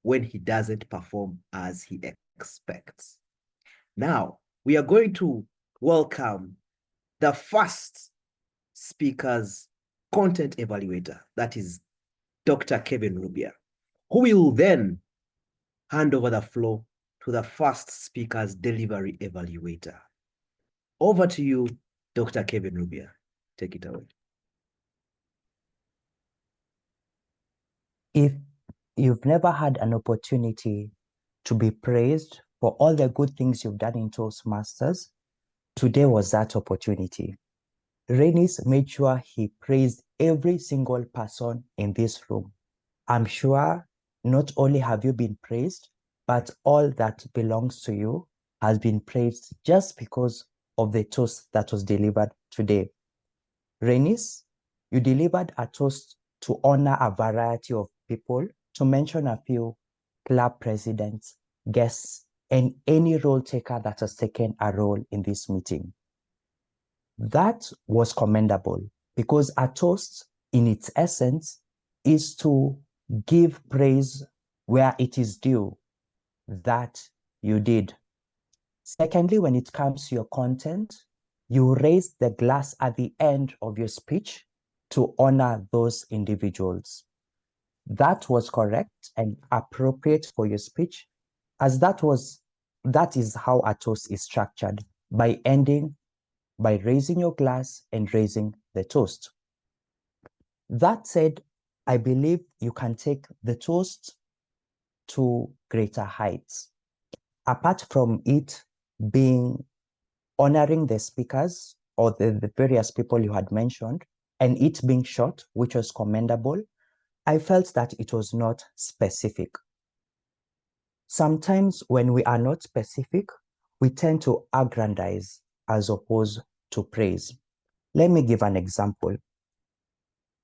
when he doesn't perform as he expects. Now, we are going to welcome the first speaker's content evaluator, that is Dr. Kevin Rubia, who will then hand over the floor to the first speaker's delivery evaluator. Over to you, Dr. Kevin Rubia. Take it away. If you've never had an opportunity to be praised for all the good things you've done in Toastmasters, today was that opportunity. Raynice made sure he praised every single person in this room. I'm sure not only have you been praised, but all that belongs to you has been praised just because of the toast that was delivered today. Raynice, you delivered a toast to honor a variety of people, to mention a few: club presidents, guests, and any role taker that has taken a role in this meeting. That was commendable because a toast in its essence is to give praise where it is due. That you did. Secondly, when it comes to your content, you raised the glass at the end of your speech to honor those individuals. That was correct and appropriate for your speech, as that is how a toast is structured, by ending by raising your glass and raising the toast. That said, I believe you can take the toast to greater heights. apart from it being honoring the speakers or the various people you had mentioned, and it being short, which was commendable, I felt that it was not specific. Sometimes when we are not specific, we tend to aggrandize as opposed to praise. Let me give an example.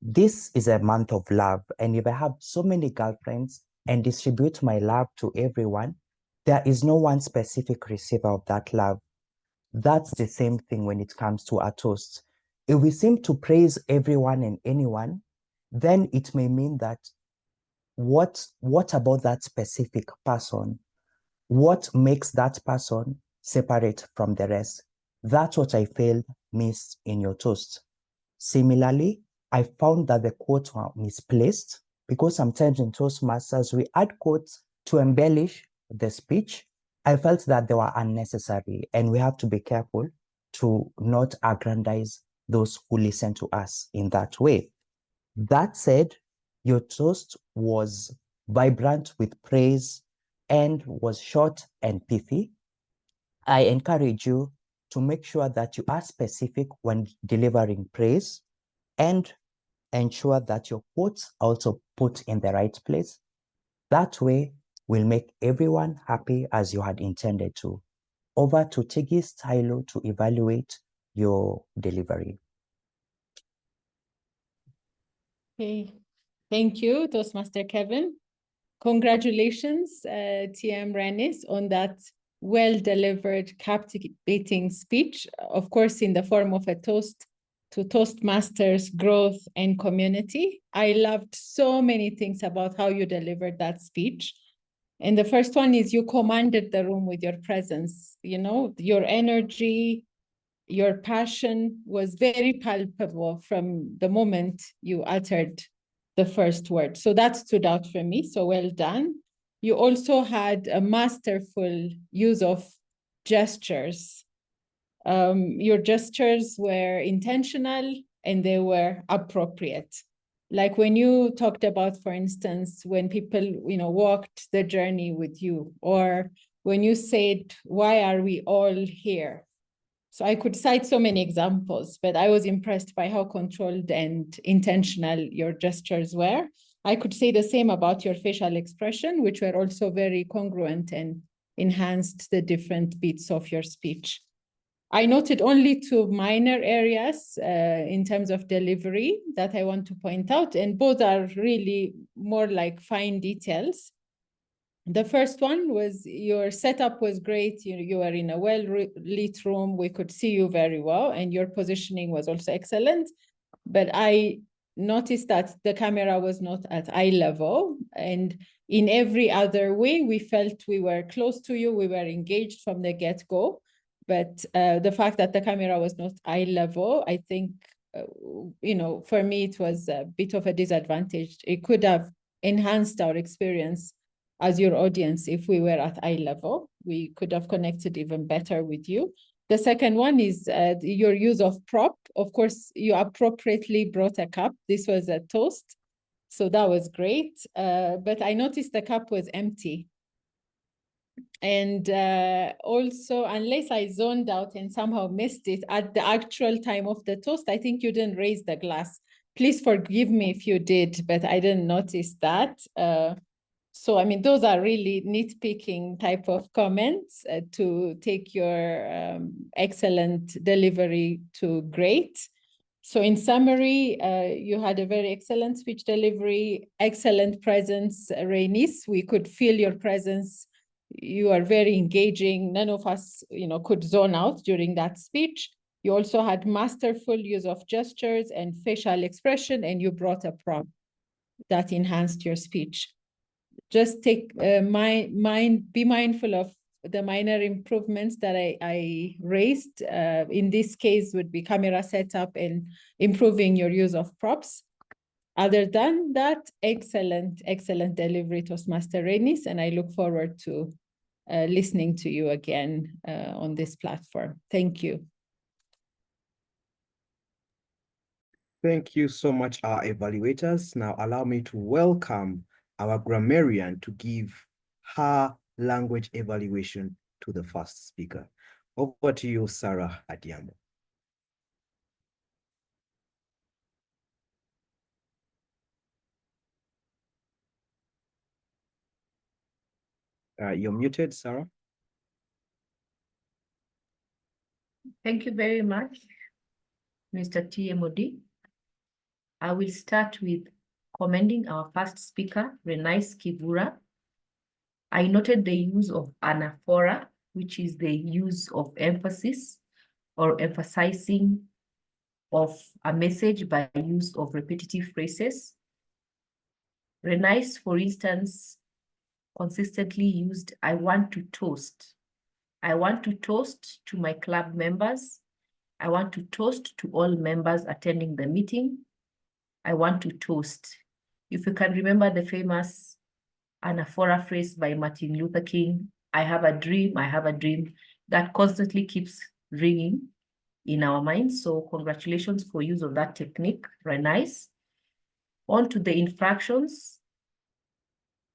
This is a month of love, and if I have so many girlfriends and distribute my love to everyone, there is no one specific receiver of that love. That's the same thing when it comes to a toast. If we seem to praise everyone and anyone, then it may mean that what about that specific person? What makes that person separate from the rest? That's what I felt missed in your toast. Similarly, I found that the quotes were misplaced because sometimes in Toastmasters, we add quotes to embellish the speech. I felt that they were unnecessary, and we have to be careful to not aggrandize those who listen to us in that way. That said, your toast was vibrant with praise and was short and pithy. I encourage you to make sure that you are specific when delivering praise and ensure that your quotes are also put in the right place. That way will make everyone happy as you had intended to. Over to Tigist, Hailu to evaluate your delivery. Okay, thank you, Toastmaster Kevin. Congratulations, TM Raynice, on that well-delivered, captivating speech, of course, in the form of a toast to Toastmasters growth and community. I loved so many things about how you delivered that speech. And the first one is you commanded the room with your presence. You know, your energy, your passion was very palpable from the moment you uttered the first word. So that stood out for me. So well done. You also had a masterful use of gestures. Your gestures were intentional and they were appropriate. Like when you talked about, for instance, when people, walked the journey with you, or when you said, why are we all here? So I could cite so many examples, but I was impressed by how controlled and intentional your gestures were. I could say the same about your facial expression, which were also very congruent and enhanced the different bits of your speech. I noted only two minor areas in terms of delivery that I want to point out, and both are really more like fine details. The first one was your setup was great. You were in a well-lit room. We could see you very well, and your positioning was also excellent. But I noticed that the camera was not at eye level, and in every other way, we felt we were close to you. We were engaged from the get-go. But the fact that the camera was not eye level, I think, for me, it was a bit of a disadvantage. It could have enhanced our experience as your audience if we were at eye level. We could have connected even better with you. The second one is your use of prop. Of course, you appropriately brought a cup. This was a toast, so that was great. But I noticed the cup was empty. And also, unless I zoned out and somehow missed it, at the actual time of the toast, I think you didn't raise the glass. Please forgive me if you did, but I didn't notice that. So, I mean, those are really nitpicking type of comments to take your excellent delivery to great. So in summary, you had a very excellent speech delivery, excellent presence, Raynice. We could feel your presence. You are very engaging. None of us, could zone out during that speech. You also had masterful use of gestures and facial expression, and you brought a prop that enhanced your speech. Just take be mindful of the minor improvements that I raised. In this case would be camera setup and improving your use of props. Other than that, excellent delivery, Toastmaster Raynice, and I look forward to listening to you again on this platform. Thank you. Thank you so much, our evaluators. Now allow me to welcome our grammarian to give her language evaluation to the first speaker. Over to you, Serah Adhiambo. You're muted, Serah. Thank you very much, Mr. TMOD. I will start with commending our first speaker, Raynice Kivura. I noted the use of anaphora, which is the use of emphasis or emphasizing of a message by use of repetitive phrases. Raynice, for instance, consistently used, I want to toast. I want to toast to my club members. I want to toast to all members attending the meeting. I want to toast. If you can remember the famous anaphora phrase by Martin Luther King, I have a dream, that constantly keeps ringing in our minds. So congratulations for use of that technique, Raynice. On to the infractions.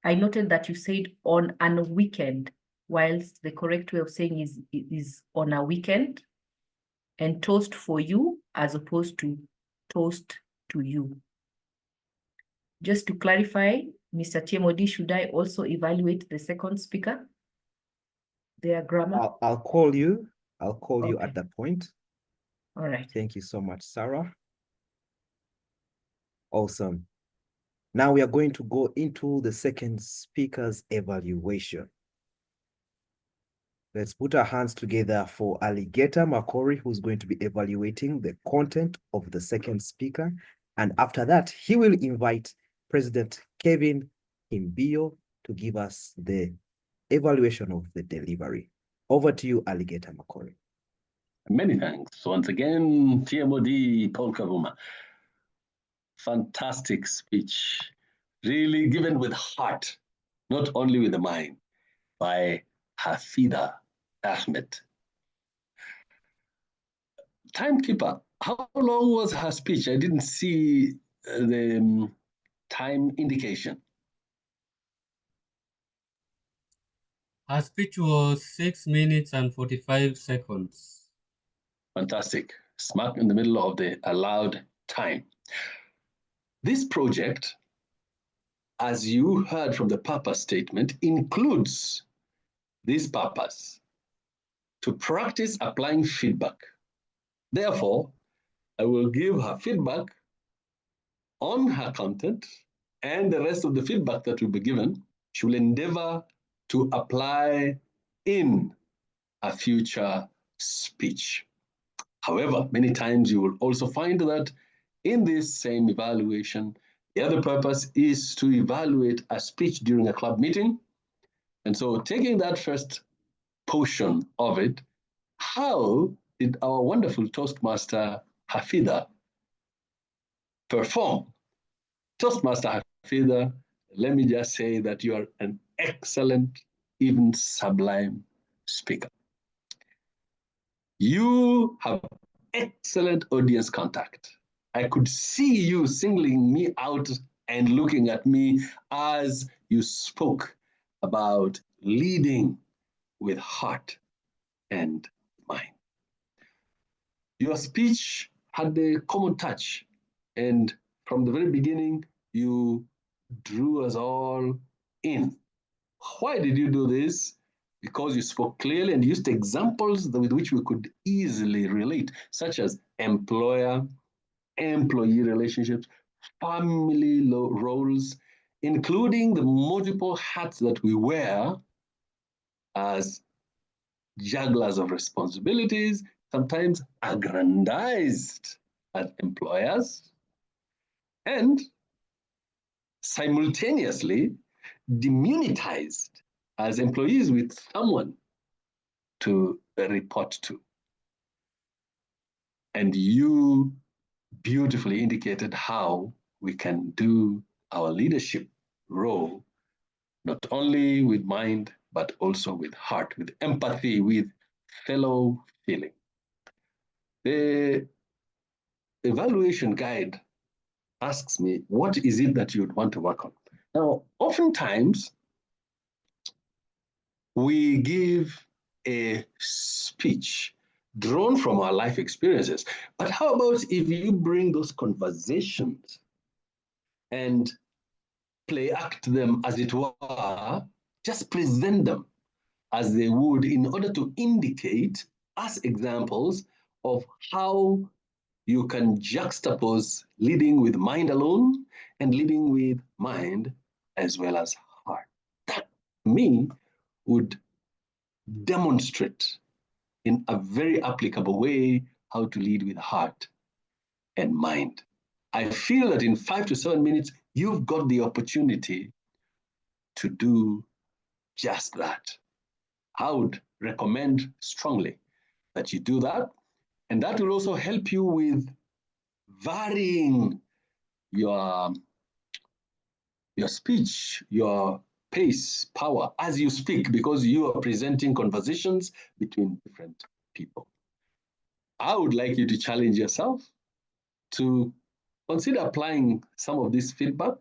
I noted that you said on a weekend, whilst the correct way of saying is on a weekend, and toast for you as opposed to toast to you. Just to clarify, Mr. TMOD, should I also evaluate the second speaker? Their grammar? I'll call you. I'll call you at that point. All right. Thank you so much, Serah. Awesome. Now we are going to go into the second speaker's evaluation. Let's put our hands together for Alligator Makori, who's going to be evaluating the content of the second speaker. And after that, he will invite President Kevin Kimbio to give us the evaluation of the delivery. Over to you, Alligator Makori. Many thanks. Once again, TMOD Paul Kavuma. Fantastic speech, really given with heart, not only with the mind, by Hafidha Ahmed. Timekeeper, how long was her speech? I didn't see the time indication. Her speech was 6 minutes and 45 seconds. Fantastic. Smack in the middle of the allowed time. This project, as you heard from the purpose statement, includes this purpose to practice applying feedback. Therefore, I will give her feedback on her content, and the rest of the feedback that will be given, she will endeavor to apply in a future speech. However, many times you will also find that in this same evaluation, the other purpose is to evaluate a speech during a club meeting. And so taking that first portion of it, how did our wonderful Toastmaster Hafidha perform? Toastmaster Hafidha, let me just say that you are an excellent, even sublime speaker. You have excellent audience contact. I could see you singling me out and looking at me as you spoke about leading with heart and mind. Your speech had a common touch, and from the very beginning, you drew us all in. Why did you do this? Because you spoke clearly and used examples with which we could easily relate, such as employer-employee relationships, family roles, including the multiple hats that we wear as jugglers of responsibilities, sometimes aggrandized as employers, and simultaneously demunitized as employees with someone to report to. And you beautifully indicated how we can do our leadership role, not only with mind, but also with heart, with empathy, with fellow feeling. The evaluation guide asks me, what is it that you'd want to work on? Now, oftentimes, we give a speech drawn from our life experiences. But how about if you bring those conversations and play act them, as it were, just present them as they would in order to indicate as examples of how you can juxtapose leading with mind alone and leading with mind as well as heart. That, to me, would demonstrate in a very applicable way how to lead with heart and mind. I feel that in 5 to 7 minutes, you've got the opportunity to do just that. I would recommend strongly that you do that. And that will also help you with varying your speech, your pace, power as you speak, because you are presenting conversations between different people. I would like you to challenge yourself to consider applying some of this feedback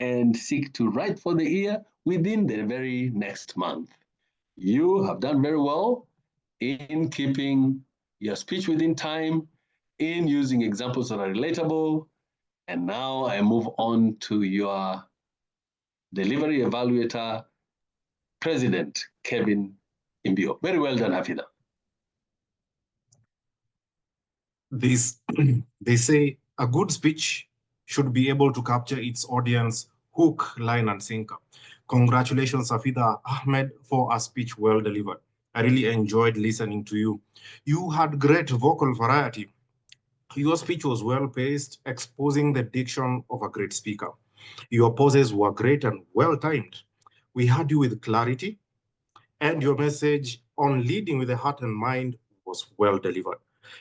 and seek to write for the ear within the very next month. You have done very well in keeping your speech within time, in using examples that are relatable. And now I move on to your delivery evaluator, President Kevin Kimbio. Very well done, Hafidha. They say a good speech should be able to capture its audience hook, line, and sinker. Congratulations, Hafidha Ahmed, for a speech well delivered. I really enjoyed listening to you. You had great vocal variety. Your speech was well-paced, exposing the diction of a great speaker. Your pauses were great and well-timed. We heard you with clarity, and your message on leading with the heart and mind was well delivered.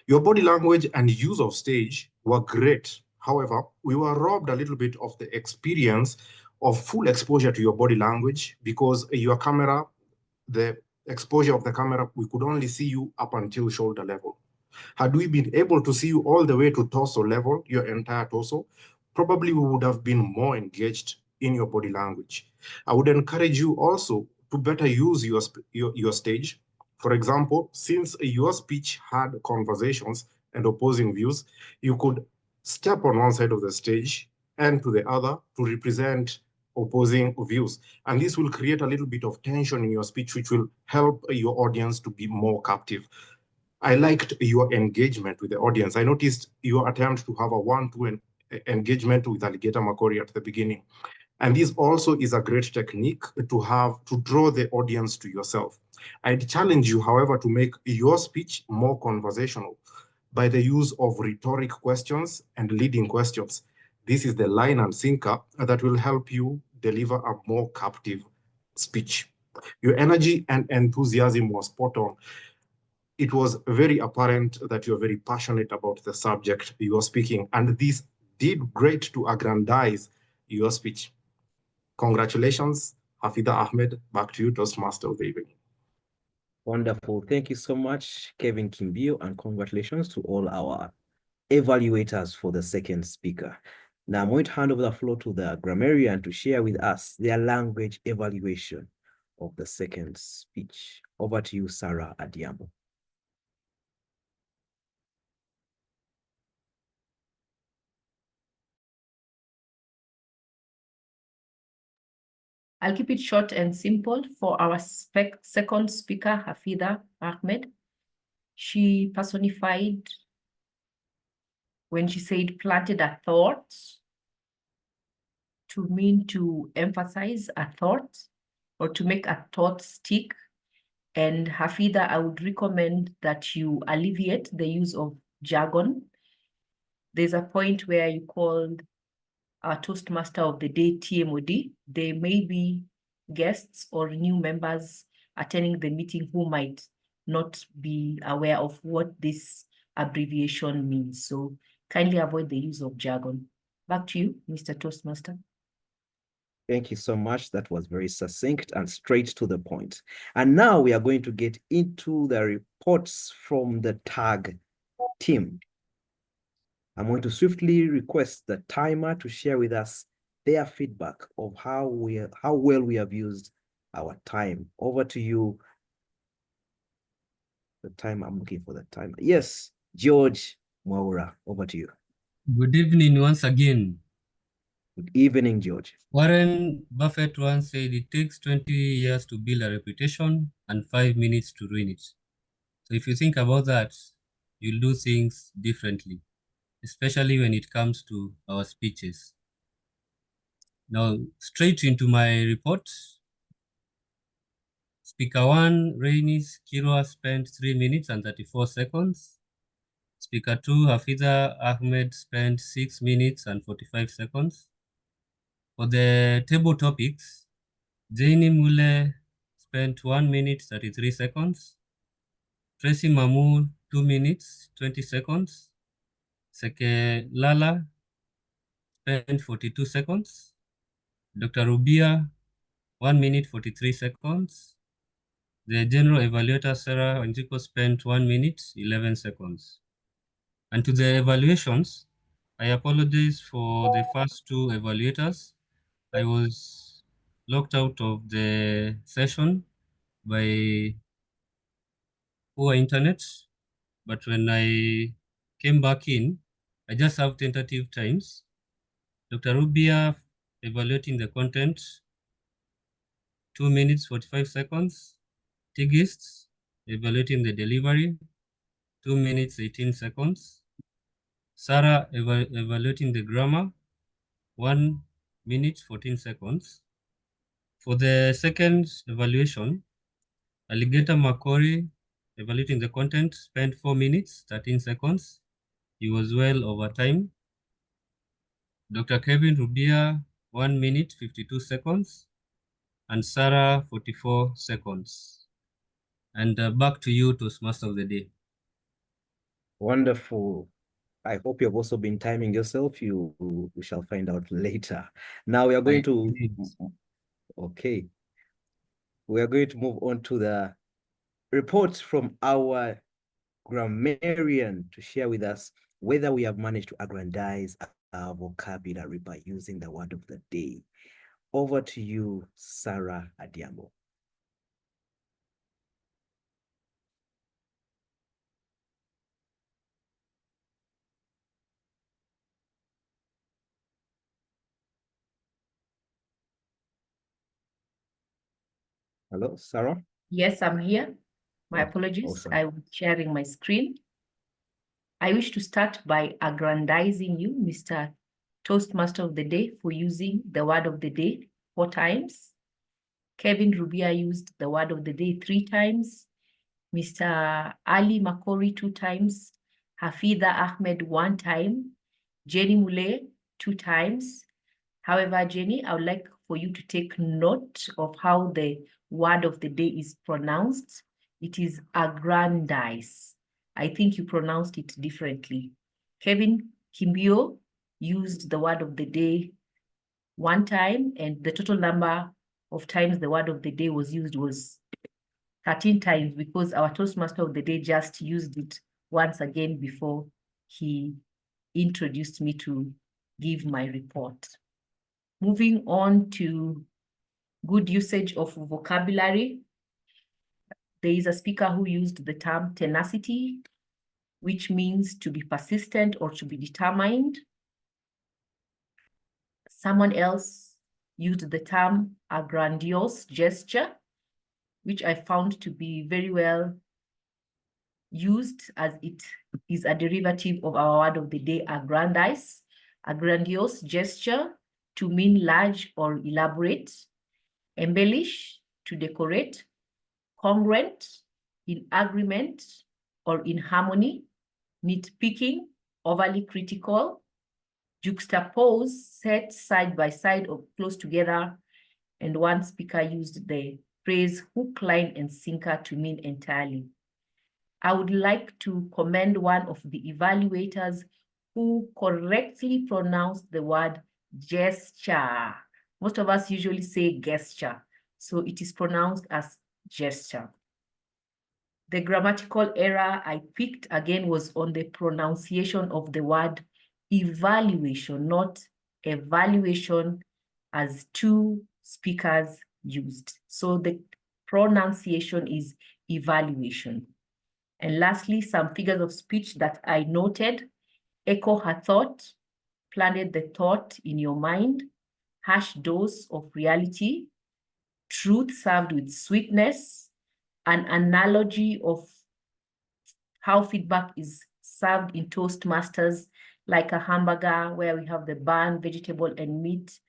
Your body language and use of stage were great. However, we were robbed a little bit of the experience of full exposure to your body language because your camera, the exposure of the camera, we could only see you up until shoulder level. Had we been able to see you all the way to torso level, your entire torso, probably we would have been more engaged in your body language. I would encourage you also to better use your stage. For example, since your speech had conversations and opposing views, you could step on one side of the stage and to the other to represent opposing views. And this will create a little bit of tension in your speech, which will help your audience to be more captive. I liked your engagement with the audience. I noticed your attempt to have a one-to-one engagement with Alligator Makori at the beginning. And this also is a great technique to have to draw the audience to yourself. I'd challenge you, however, to make your speech more conversational by the use of rhetoric questions and leading questions. This is the line and sinker that will help you deliver a more captive speech. Your energy and enthusiasm was spot on. It was very apparent that you're very passionate about the subject you're speaking, and this did great to aggrandize your speech. Congratulations, Hafidha Ahmed. Back to you, Toastmaster of the evening. Wonderful. Thank you so much, Kevin Kimbio, and congratulations to all our evaluators for the second speaker. Now I'm going to hand over the floor to the grammarian to share with us their language evaluation of the second speech. Over to you, Serah Adhiambo. I'll keep it short and simple for our second speaker, Hafidha Ahmed. She personified when she said planted a thought to mean to emphasize a thought or to make a thought stick. And Hafidha, I would recommend that you alleviate the use of jargon. There's a point where you called our Toastmaster of the day TMOD. There may be guests or new members attending the meeting who might not be aware of what this abbreviation means. So kindly avoid the use of jargon. Back to you, Mr. Toastmaster. Thank you so much. That was very succinct and straight to the point. And now we are going to get into the reports from the TAG team. I'm going to swiftly request the timer to share with us their feedback of how well we have used our time. Over to you. The time, I'm looking for the time. Yes, George Mwaura, over to you. Good evening once again. Good evening, George. Warren Buffett once said it takes 20 years to build a reputation and 5 minutes to ruin it. So if you think about that, you'll do things differently, especially when it comes to our speeches. Now, straight into my report. Speaker 1, Raynice Kirwa spent 3 minutes and 34 seconds. Speaker 2, Hafidha Ahmed spent 6 minutes and 45 seconds. For the table topics, Jaini Mule spent 1 minute 33 seconds. Tracy Mamu 2 minutes 20 seconds. Seke Lala spent 42 seconds. Dr. Rubia 1 minute 43 seconds. The General Evaluator Serah Wanjiku spent 1 minute 11 seconds. And to the evaluations, I apologize for the first 2 evaluators. I was locked out of the session by poor internet, but when I came back in, I just have tentative times. Dr. Rubia evaluating the content, 2 minutes 45 seconds. Tigist evaluating the delivery, 2 minutes 18 seconds. Serah evaluating the grammar, 1 minute 14 seconds. For the second evaluation, Alligator Makori evaluating the content spent 4 minutes 13 seconds. He was well over time. Dr. Kevin Rubia 1 minute 52 seconds, and Serah 44 seconds. And back to you, Toastmaster of the day. Wonderful. I hope you have also been timing yourself. We shall find out later. Now we are going to, okay. We are going to move on to the report from our grammarian to share with us whether we have managed to aggrandize our vocabulary by using the word of the day. Over to you, Serah Adhiambo. Hello, Serah? Yes, I'm here. My Oh, apologies. awesome. I was sharing my screen. I wish to start by aggrandizing you, Mr. Toastmaster of the Day, for using the word of the day 4 times. Kevin Rubia used the word of the day 3 times. Mr. Ali Makori 2 times. Hafidha Ahmed 1 time. Jenny Mule 2 times. However, Jenny, I would like for you to take note of how the word of the day is pronounced. It is aggrandize. I think you pronounced it differently. Kevin Kimbio used the word of the day 1 time, and the total number of times the word of the day was used was 13 times, because our Toastmaster of the day just used it once again before he introduced me to give my report. Moving on to good usage of vocabulary. There is a speaker who used the term tenacity, which means to be persistent or to be determined. Someone else used the term a grandiose gesture, which I found to be very well used, as it is a derivative of our word of the day, aggrandize. A grandiose gesture, to mean large or elaborate. Embellish, to decorate. Congruent, in agreement or in harmony. Nitpicking, overly critical. Juxtapose, set side by side or close together. And one speaker used the phrase hook, line, and sinker to mean entirely. I would like to commend one of the evaluators who correctly pronounced the word gesture. Most of us usually say gesture, so it is pronounced as gesture. The grammatical error I picked again was on the pronunciation of the word evaluation, not evaluation, as 2 speakers used. So the pronunciation is evaluation. And lastly, some figures of speech that I noted: echo her thought, planted the thought in your mind, harsh dose of reality, truth served with sweetness, an analogy of how feedback is served in Toastmasters, like a hamburger where we have the bun, vegetable, and meat.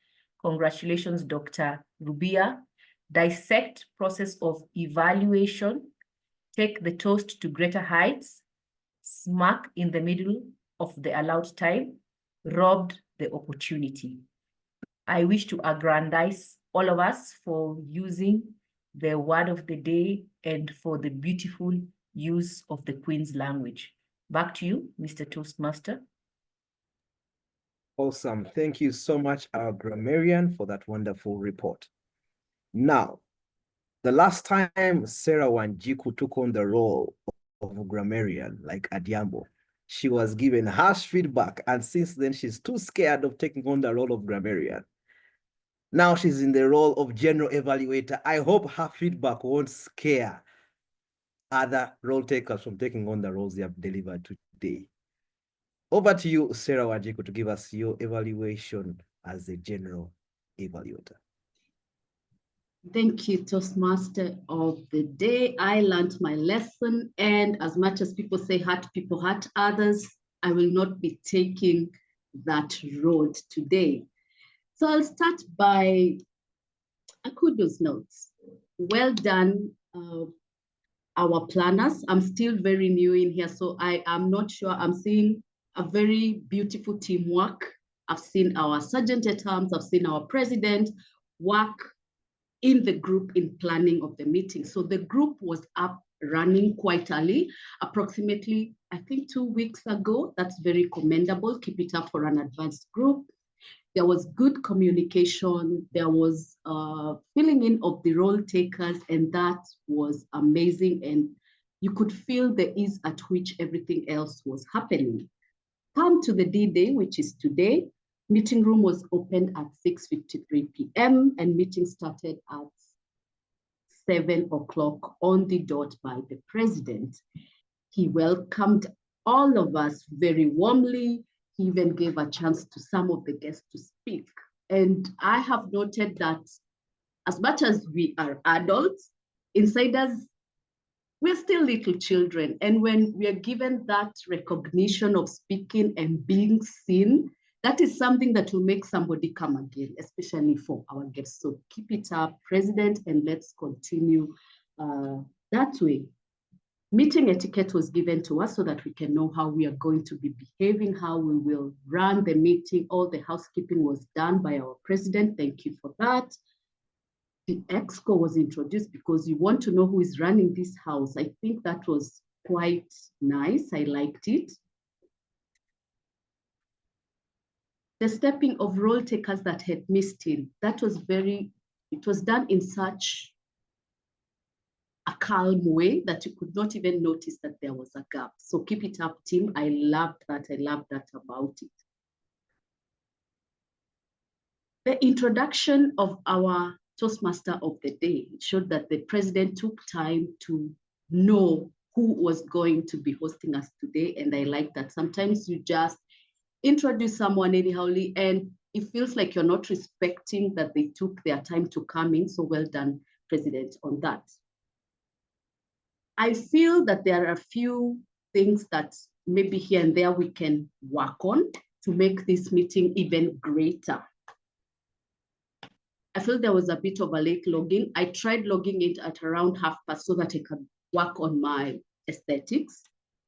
Congratulations, Dr. Rubia. Dissect process of evaluation, take the toast to greater heights, smack in the middle of the allowed time, robbed the opportunity. I wish to aggrandize all of us for using the word of the day and for the beautiful use of the Queen's language. Back to you, Mr. Toastmaster. Awesome. Thank you so much, our grammarian, for that wonderful report. Now, the last time Serah Wanjiku took on the role of grammarian, like Adhiambo, she was given harsh feedback, and since then she's too scared of taking on the role of grammarian. Now she's in the role of general evaluator. I hope her feedback won't scare other role takers from taking on the roles they have delivered today. Over to you, Serah Wanjiku, to give us your evaluation as a general evaluator. Thank you, Toastmaster of the day. I learned my lesson, and as much as people say hurt people hurt others, I will not be taking that road today. So I'll start by a kudos notes. Well done, our planners. I'm still very new in here, so I am not sure. I'm seeing a very beautiful teamwork. I've seen our sergeant at arms, I've seen our president work in the group in planning of the meeting. So the group was up running quite early, approximately, I think 2 weeks ago. That's very commendable. Keep it up for an advanced group. There was good communication. There was filling in of the role takers, and that was amazing. And you could feel the ease at which everything else was happening. Come to the D-Day, which is today. Meeting room was opened at 6:53 p.m. and meeting started at 7 o'clock on the dot by the president. He welcomed all of us very warmly. He even gave a chance to some of the guests to speak. And I have noted that as much as we are adults, inside us, we're still little children. And when we are given that recognition of speaking and being seen, that is something that will make somebody come again, especially for our guests. So keep it up, President, and let's continue that way. Meeting etiquette was given to us so that we can know how we are going to be behaving, how we will run the meeting. All the housekeeping was done by our president. Thank you for that. The exco was introduced because you want to know who is running this house. I think that was quite nice. I liked it. The stepping of role takers that had missed in, that was it was done in such a calm way that you could not even notice that there was a gap. So keep it up, team. I loved that. I loved that about it. The introduction of our Toastmaster of the day showed that the president took time to know who was going to be hosting us today. And I like that. Sometimes you just introduce someone anyhowly and it feels like you're not respecting that they took their time to come in. So well done, President, on that. I feel that there are a few things that maybe here and there we can work on to make this meeting even greater. I feel there was a bit of a late login. I tried logging in at around 1:30 so that I could work on my aesthetics,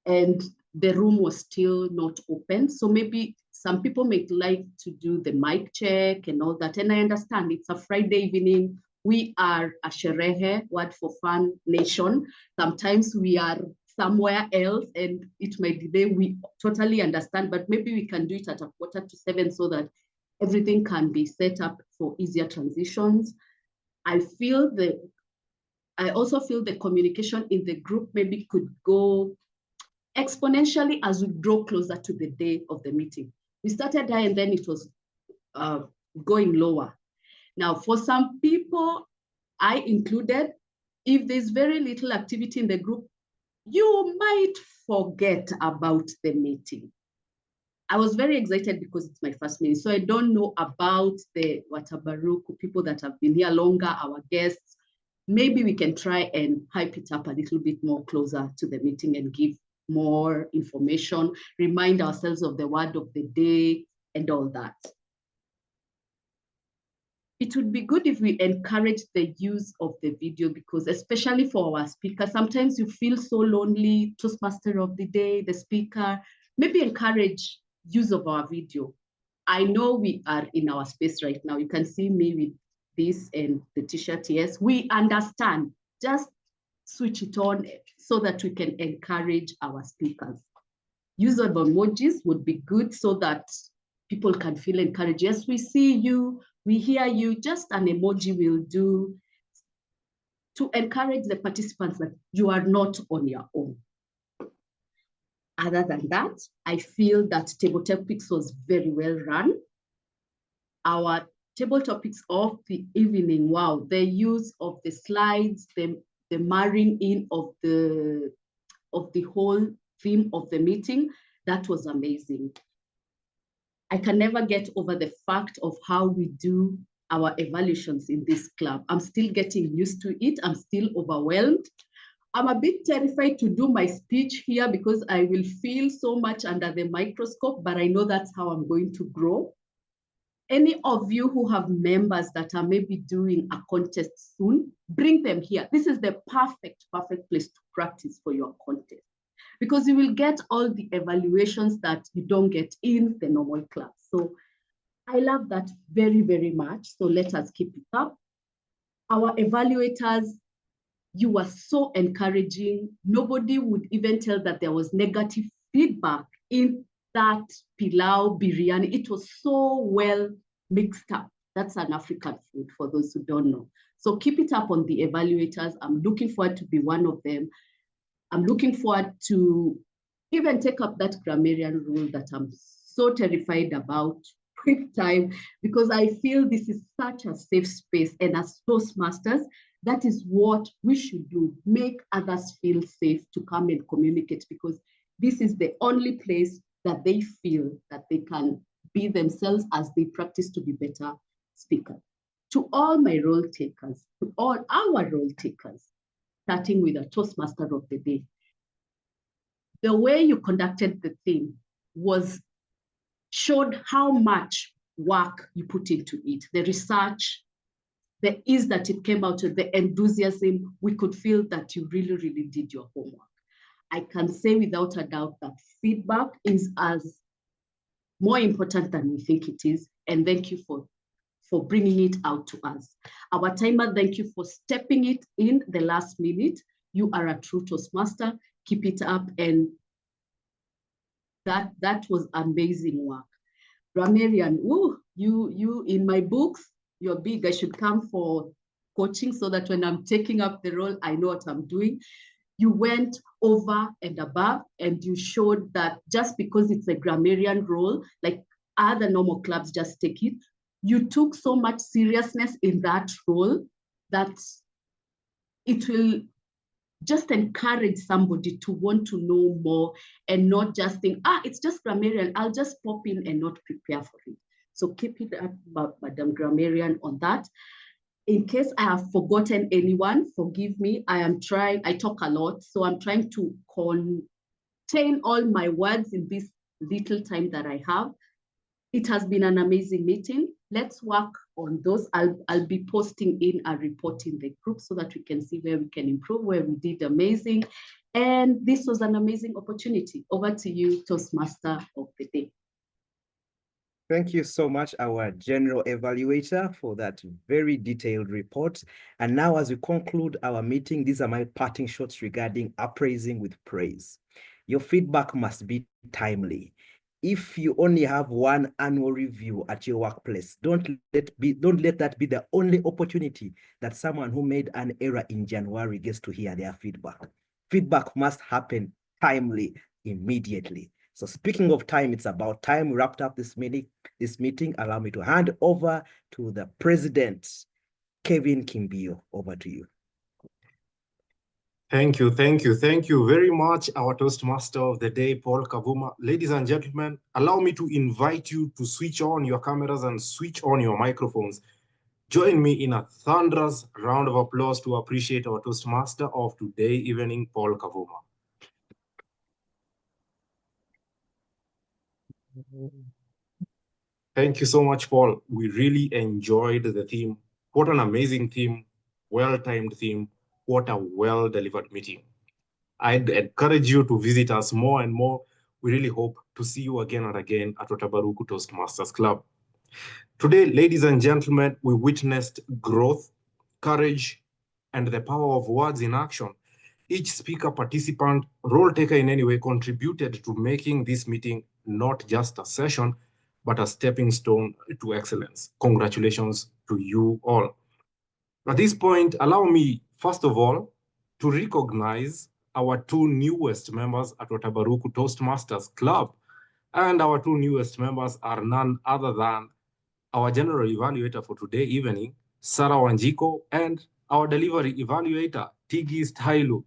and the room was still not open. So maybe some people may like to do the mic check and all that. And I understand it's a Friday evening. We are a sherehe, word for fun nation. Sometimes we are somewhere else and it might delay. We totally understand, but maybe we can do it at 6:45 so that everything can be set up for easier transitions. I also feel the communication in the group maybe could go exponentially as we draw closer to the day of the meeting. We started high and then it was going lower. Now, for some people, I included, if there's very little activity in the group, you might forget about the meeting. I was very excited because it's my first meeting. So I don't know about the Watabaruku people that have been here longer, our guests. Maybe we can try and hype it up a little bit more closer to the meeting and give more information, remind ourselves of the word of the day and all that. It would be good if we encourage the use of the video, because especially for our speakers, sometimes you feel so lonely, Toastmaster of the day, the speaker, maybe encourage use of our video. I know we are in our space right now. You can see me with this and the t-shirt, yes. We understand, just switch it on so that we can encourage our speakers. Use of emojis would be good so that people can feel encouraged. Yes, we see you, we hear you, just an emoji will do to encourage the participants that you are not on your own. Other than that, I feel that table topics was very well run. Our table topics of the evening, wow, the use of the slides, the marrying in of the whole theme of the meeting, that was amazing. I can never get over the fact of how we do our evaluations in this club. I'm still getting used to it. I'm still overwhelmed. I'm a bit terrified to do my speech here because I will feel so much under the microscope, but I know that's how I'm going to grow. Any of you who have members that are maybe doing a contest soon, bring them here. This is the perfect place to practice for your contest, because you will get all the evaluations that you don't get in the normal class. So I love that very, very much. So let us keep it up. Our evaluators, you were so encouraging. Nobody would even tell that there was negative feedback in that pilau biryani. It was so well mixed up. That's an African food for those who don't know. So keep it up on the evaluators. I'm looking forward to be one of them. I'm looking forward to even take up that grammarian rule that I'm so terrified about quick time, because I feel this is such a safe space. And as Toastmasters, that is what we should do, make others feel safe to come and communicate, because this is the only place that they feel that they can be themselves as they practice to be better speakers. To all my role takers, to all our role takers, starting with a Toastmaster of the day, the way you conducted the thing showed how much work you put into it, the research, the ease that it came out of, the enthusiasm. We could feel that you really, really did your homework. I can say without a doubt that feedback is as more important than we think it is. And thank you for bringing it out to us. Our timer, thank you for stepping it in the last minute. You are a true Toastmaster. Keep it up. And that was amazing work. Grammarian, ooh, you in my books, you're big. I should come for coaching so that when I'm taking up the role, I know what I'm doing. You went over and above, and you showed that just because it's a grammarian role, like other normal clubs just take it, you took so much seriousness in that role that it will just encourage somebody to want to know more and not just think, it's just grammarian, I'll just pop in and not prepare for it. So keep it up, Madam Grammarian, on that. In case I have forgotten anyone, forgive me. I talk a lot, so I'm trying to contain all my words in this little time that I have. It has been an amazing meeting. Let's work on those. I'll be posting in a report in the group so that we can see where we can improve, where we did amazing. And this was an amazing opportunity. Over to you, Toastmaster of the day. Thank you so much, our General Evaluator, for that very detailed report. And now, as we conclude our meeting, these are my parting shots regarding appraising with praise. Your feedback must be timely. If you only have one annual review at your workplace, don't let that be the only opportunity that someone who made an error in January gets to hear their feedback. Feedback must happen timely, immediately. So speaking of time, it's about time we wrapped up this meeting. Allow me to hand over to the president Kevin Kimbio, over to you. Thank you very much, our Toastmaster of the day, Paul Kavuma. Ladies and gentlemen, allow me to invite you to switch on your cameras and switch on your microphones. Join me in a thunderous round of applause to appreciate our Toastmaster of today evening, Paul Kavuma. Thank you so much, Paul. We really enjoyed the theme. What an amazing theme, well-timed theme. What a well-delivered meeting. I'd encourage you to visit us more and more. We really hope to see you again and again at Watabaruku Toastmasters Club. Today, ladies and gentlemen, we witnessed growth, courage, and the power of words in action. Each speaker, participant, role taker in any way contributed to making this meeting not just a session, but a stepping stone to excellence. Congratulations to you all. At this point, allow me, first of all, to recognize our two newest members at Watabaruku Toastmasters Club. And our two newest members are none other than our general evaluator for today evening, Serah Wanjiku, and our delivery evaluator, Tigist Hailu.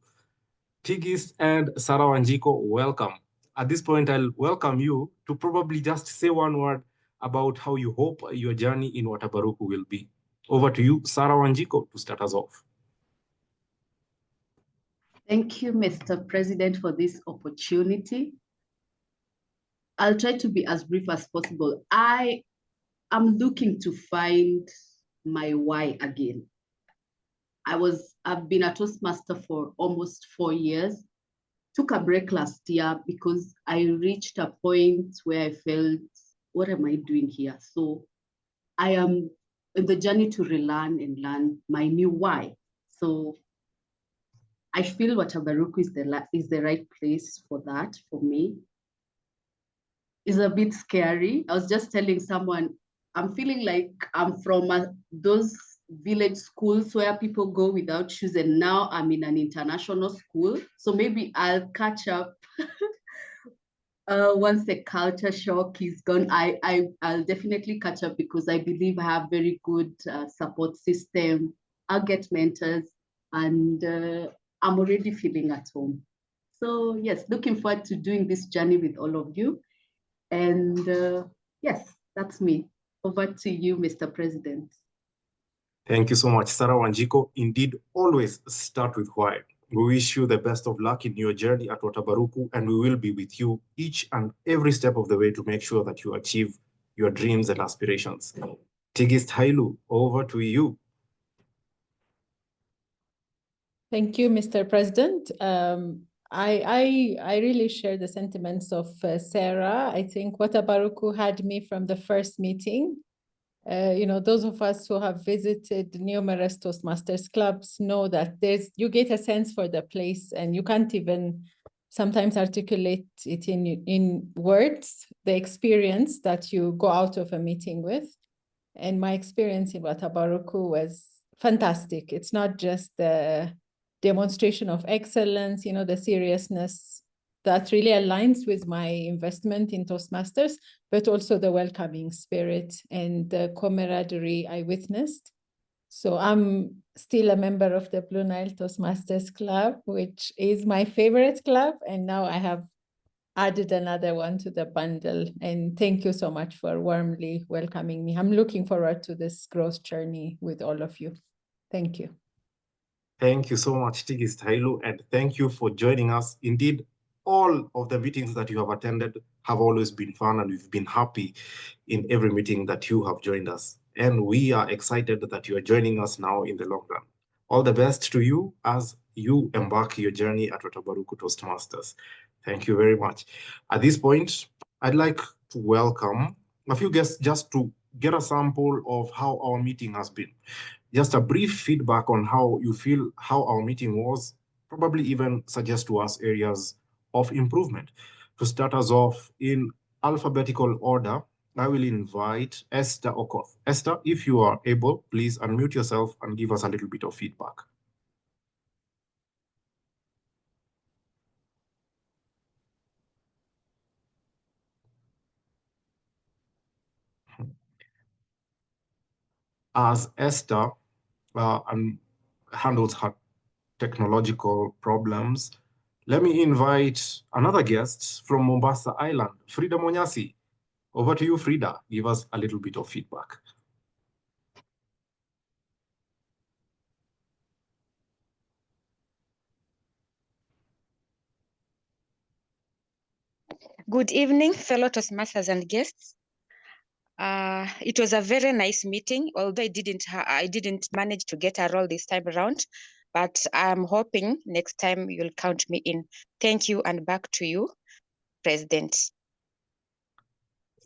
Tigist and Serah Wanjiku, welcome. At this point, I'll welcome you to probably just say one word about how you hope your journey in Watabaruku will be. Over to you, Serah Wanjiku, to start us off. Thank you, Mr. President, for this opportunity. I'll try to be as brief as possible. I am looking to find my why again. I've been a Toastmaster for almost 4 years. Took a break last year because I reached a point where I felt, what am I doing here? So I am in the journey to relearn and learn my new why. So I feel Watabaruku is the right place for that, for me. It's a bit scary. I was just telling someone, I'm feeling like I'm from those village schools where people go without shoes, and now I'm in an international school. So maybe I'll catch up once the culture shock is gone. I'll definitely catch up because I believe I have very good support system. I'll get mentors, and I'm already feeling at home. So yes, looking forward to doing this journey with all of you. And yes, that's me. Over to you, Mr. President. Thank you so much, Serah Wanjiku. Indeed, always start with why. We wish you the best of luck in your journey at Watabaruku, and we will be with you each and every step of the way to make sure that you achieve your dreams and aspirations. Tigist Hailu, over to you. Thank you, Mr. President. I really share the sentiments of Serah. I think Watabaruku had me from the first meeting. Those of us who have visited numerous Toastmasters clubs know that you get a sense for the place, and you can't even sometimes articulate it in words, the experience that you go out of a meeting with. And my experience in Watabaruku was fantastic. It's not just the demonstration of excellence, the seriousness that really aligns with my investment in Toastmasters, but also the welcoming spirit and the camaraderie I witnessed. So I'm still a member of the Blue Nile Toastmasters Club, which is my favorite club. And now I have added another one to the bundle. And thank you so much for warmly welcoming me. I'm looking forward to this growth journey with all of you. Thank you. Thank you so much, Tigist Hailu, and thank you for joining us. Indeed, all of the meetings that you have attended have always been fun, and we've been happy in every meeting that you have joined us. And we are excited that you are joining us now in the long run. All the best to you as you embark your journey at Watabaruku Toastmasters. Thank you very much. At this point, I'd like to welcome a few guests just to get a sample of how our meeting has been. Just a brief feedback on how you feel how our meeting was, probably even suggest to us areas of improvement. To start us off in alphabetical order, I will invite Esther Okoth. Esther, if you are able, please unmute yourself and give us a little bit of feedback. As Esther and handles her technological problems. Let me invite another guest from Mombasa Island, Frida Monyasi. Over to you, Frida. Give us a little bit of feedback. Good evening, fellow Toastmasters and guests. It was a very nice meeting, although I didn't manage to get a role this time around, but I'm hoping next time you'll count me in. Thank you, and back to you, President.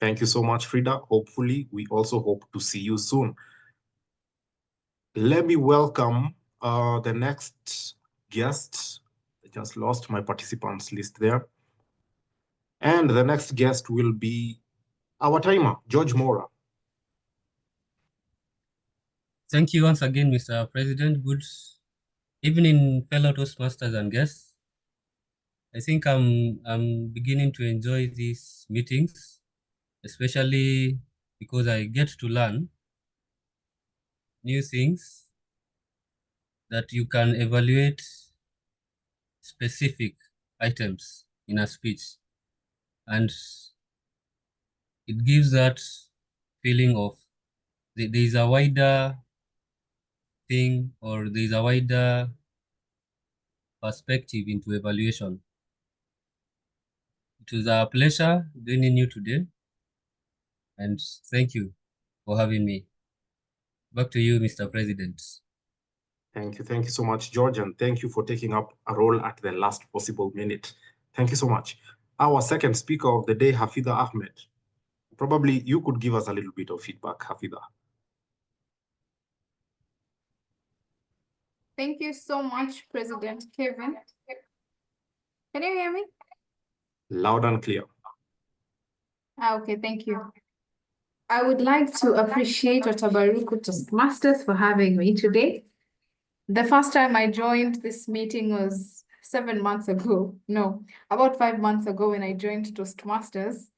Thank you so much, Frida. Hopefully, we also hope to see you soon. Let me welcome the next guest. I just lost my participants list there. And the next guest will be our timer, George Mwaura. Thank you once again, Mr. President. Good evening, fellow Toastmasters and guests. I think I'm beginning to enjoy these meetings, especially because I get to learn new things that you can evaluate specific items in a speech. And it gives that feeling of there is a wider thing, or there is a wider perspective into evaluation. It was a pleasure joining you today, and thank you for having me. Back to you, Mr. President. Thank you so much, George, and thank you for taking up a role at the last possible minute. Thank you so much. Our second speaker of the day, Hafidha Ahmed. Probably you could give us a little bit of feedback, Hafidha. Thank you so much, President Kevin. Can you hear me? Loud and clear. Okay, thank you. I would like to appreciate Watabaruku Toastmasters for having me today. The first time I joined this meeting was 7 months ago. No, about 5 months ago when I joined Toastmasters.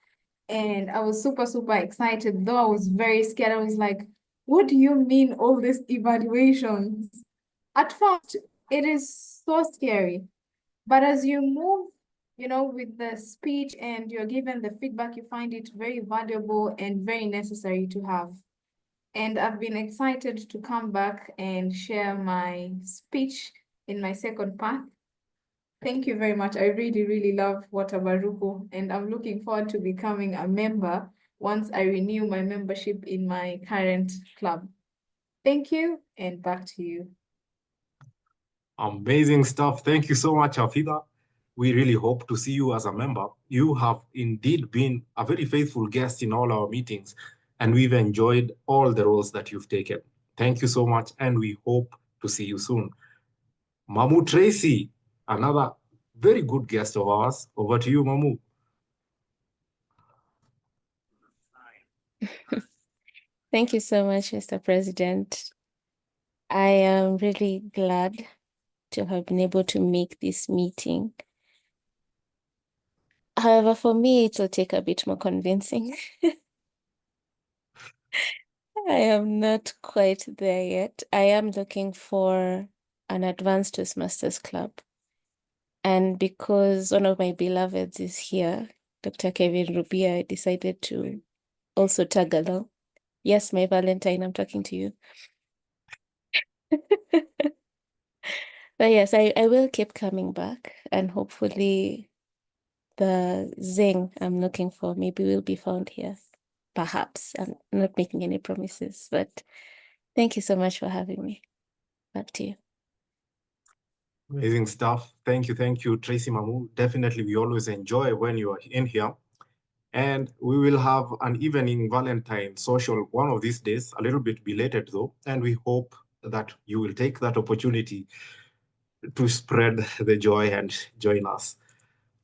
And I was super, super excited, though I was very scared. I was like, what do you mean all these evaluations? At first, it is so scary. But as you move, with the speech and you're given the feedback, you find it very valuable and very necessary to have. And I've been excited to come back and share my speech in my second path. Thank you very much. I really, really love Watabaruku, and I'm looking forward to becoming a member once I renew my membership in my current club. Thank you, and back to you. Amazing stuff. Thank you so much, Hafidha. We really hope to see you as a member. You have indeed been a very faithful guest in all our meetings, and we've enjoyed all the roles that you've taken. Thank you so much, and we hope to see you soon. Mamu Tracy, another very good guest of ours. Over to you, Mamu. Thank you so much, Mr. President. I am really glad to have been able to make this meeting. However, for me, it will take a bit more convincing. I am not quite there yet. I am looking for an advanced Toastmasters club. And because one of my beloveds is here, Dr. Kevin Rubia, I decided to also tag along. Yes, my Valentine, I'm talking to you. But yes, I will keep coming back, and hopefully the zing I'm looking for maybe will be found here. Perhaps. I'm not making any promises, but thank you so much for having me. Back to you. Amazing stuff. Thank you, Tracy Mamu. Definitely, we always enjoy when you are in here. And we will have an evening Valentine social one of these days, a little bit belated though, and we hope that you will take that opportunity to spread the joy and join us.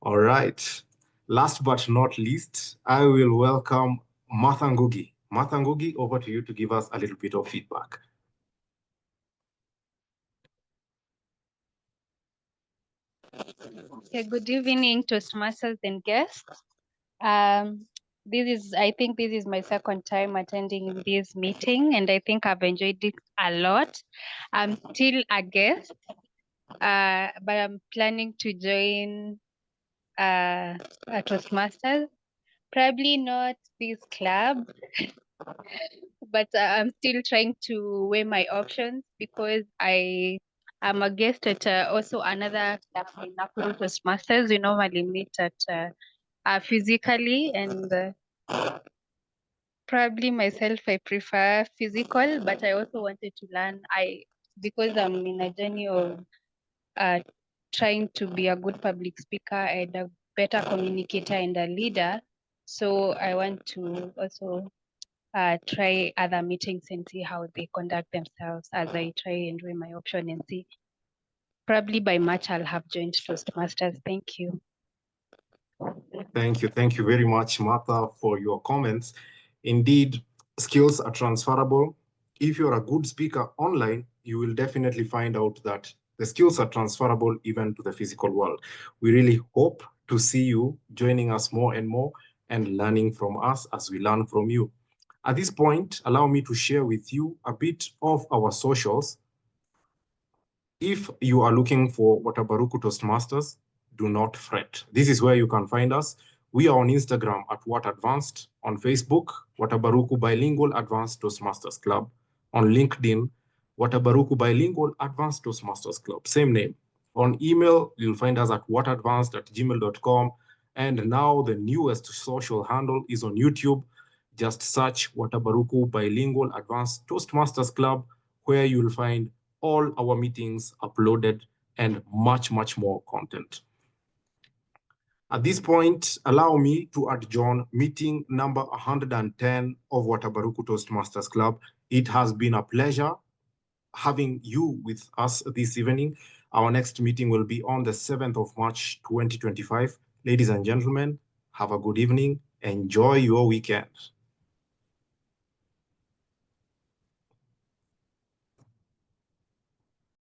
All right. Last but not least, I will welcome Martha Ngugi. Martha Ngugi, over to you to give us a little bit of feedback. Okay, good evening, Toastmasters and guests. I think this is my second time attending this meeting, and I think I've enjoyed it a lot. I'm still a guest, but I'm planning to join a Toastmasters. Probably not this club, but I'm still trying to weigh my options because I am a guest at also another club in Nakuru Toastmasters. We normally meet at physically, and probably myself, I prefer physical, but I also wanted to learn. Because I'm in a journey of trying to be a good public speaker and a better communicator and a leader. So I want to also try other meetings and see how they conduct themselves as I try and weigh my option and see. Probably by March, I'll have joined Toastmasters. Thank you. Thank you. Thank you very much, Martha, for your comments. Indeed, skills are transferable. If you're a good speaker online, you will definitely find out that the skills are transferable even to the physical world. We really hope to see you joining us more and more and learning from us as we learn from you. At this point, allow me to share with you a bit of our socials. If you are looking for Watabaruku Toastmasters, do not fret. This is where you can find us. We are on Instagram at What Advanced, on Facebook, Watabaruku Bilingual Advanced Toastmasters Club, on LinkedIn, Watabaruku Bilingual Advanced Toastmasters Club, same name. On email, you'll find us at whatadvanced@gmail.com. And now the newest social handle is on YouTube. Just search Watabaruku Bilingual Advanced Toastmasters Club, where you'll find all our meetings uploaded and much, much more content. At this point, allow me to adjourn meeting number 110 of Watabaruku Toastmasters Club. It has been a pleasure having you with us this evening. Our next meeting will be on the 7th of March, 2025. Ladies and gentlemen, have a good evening. Enjoy your weekend.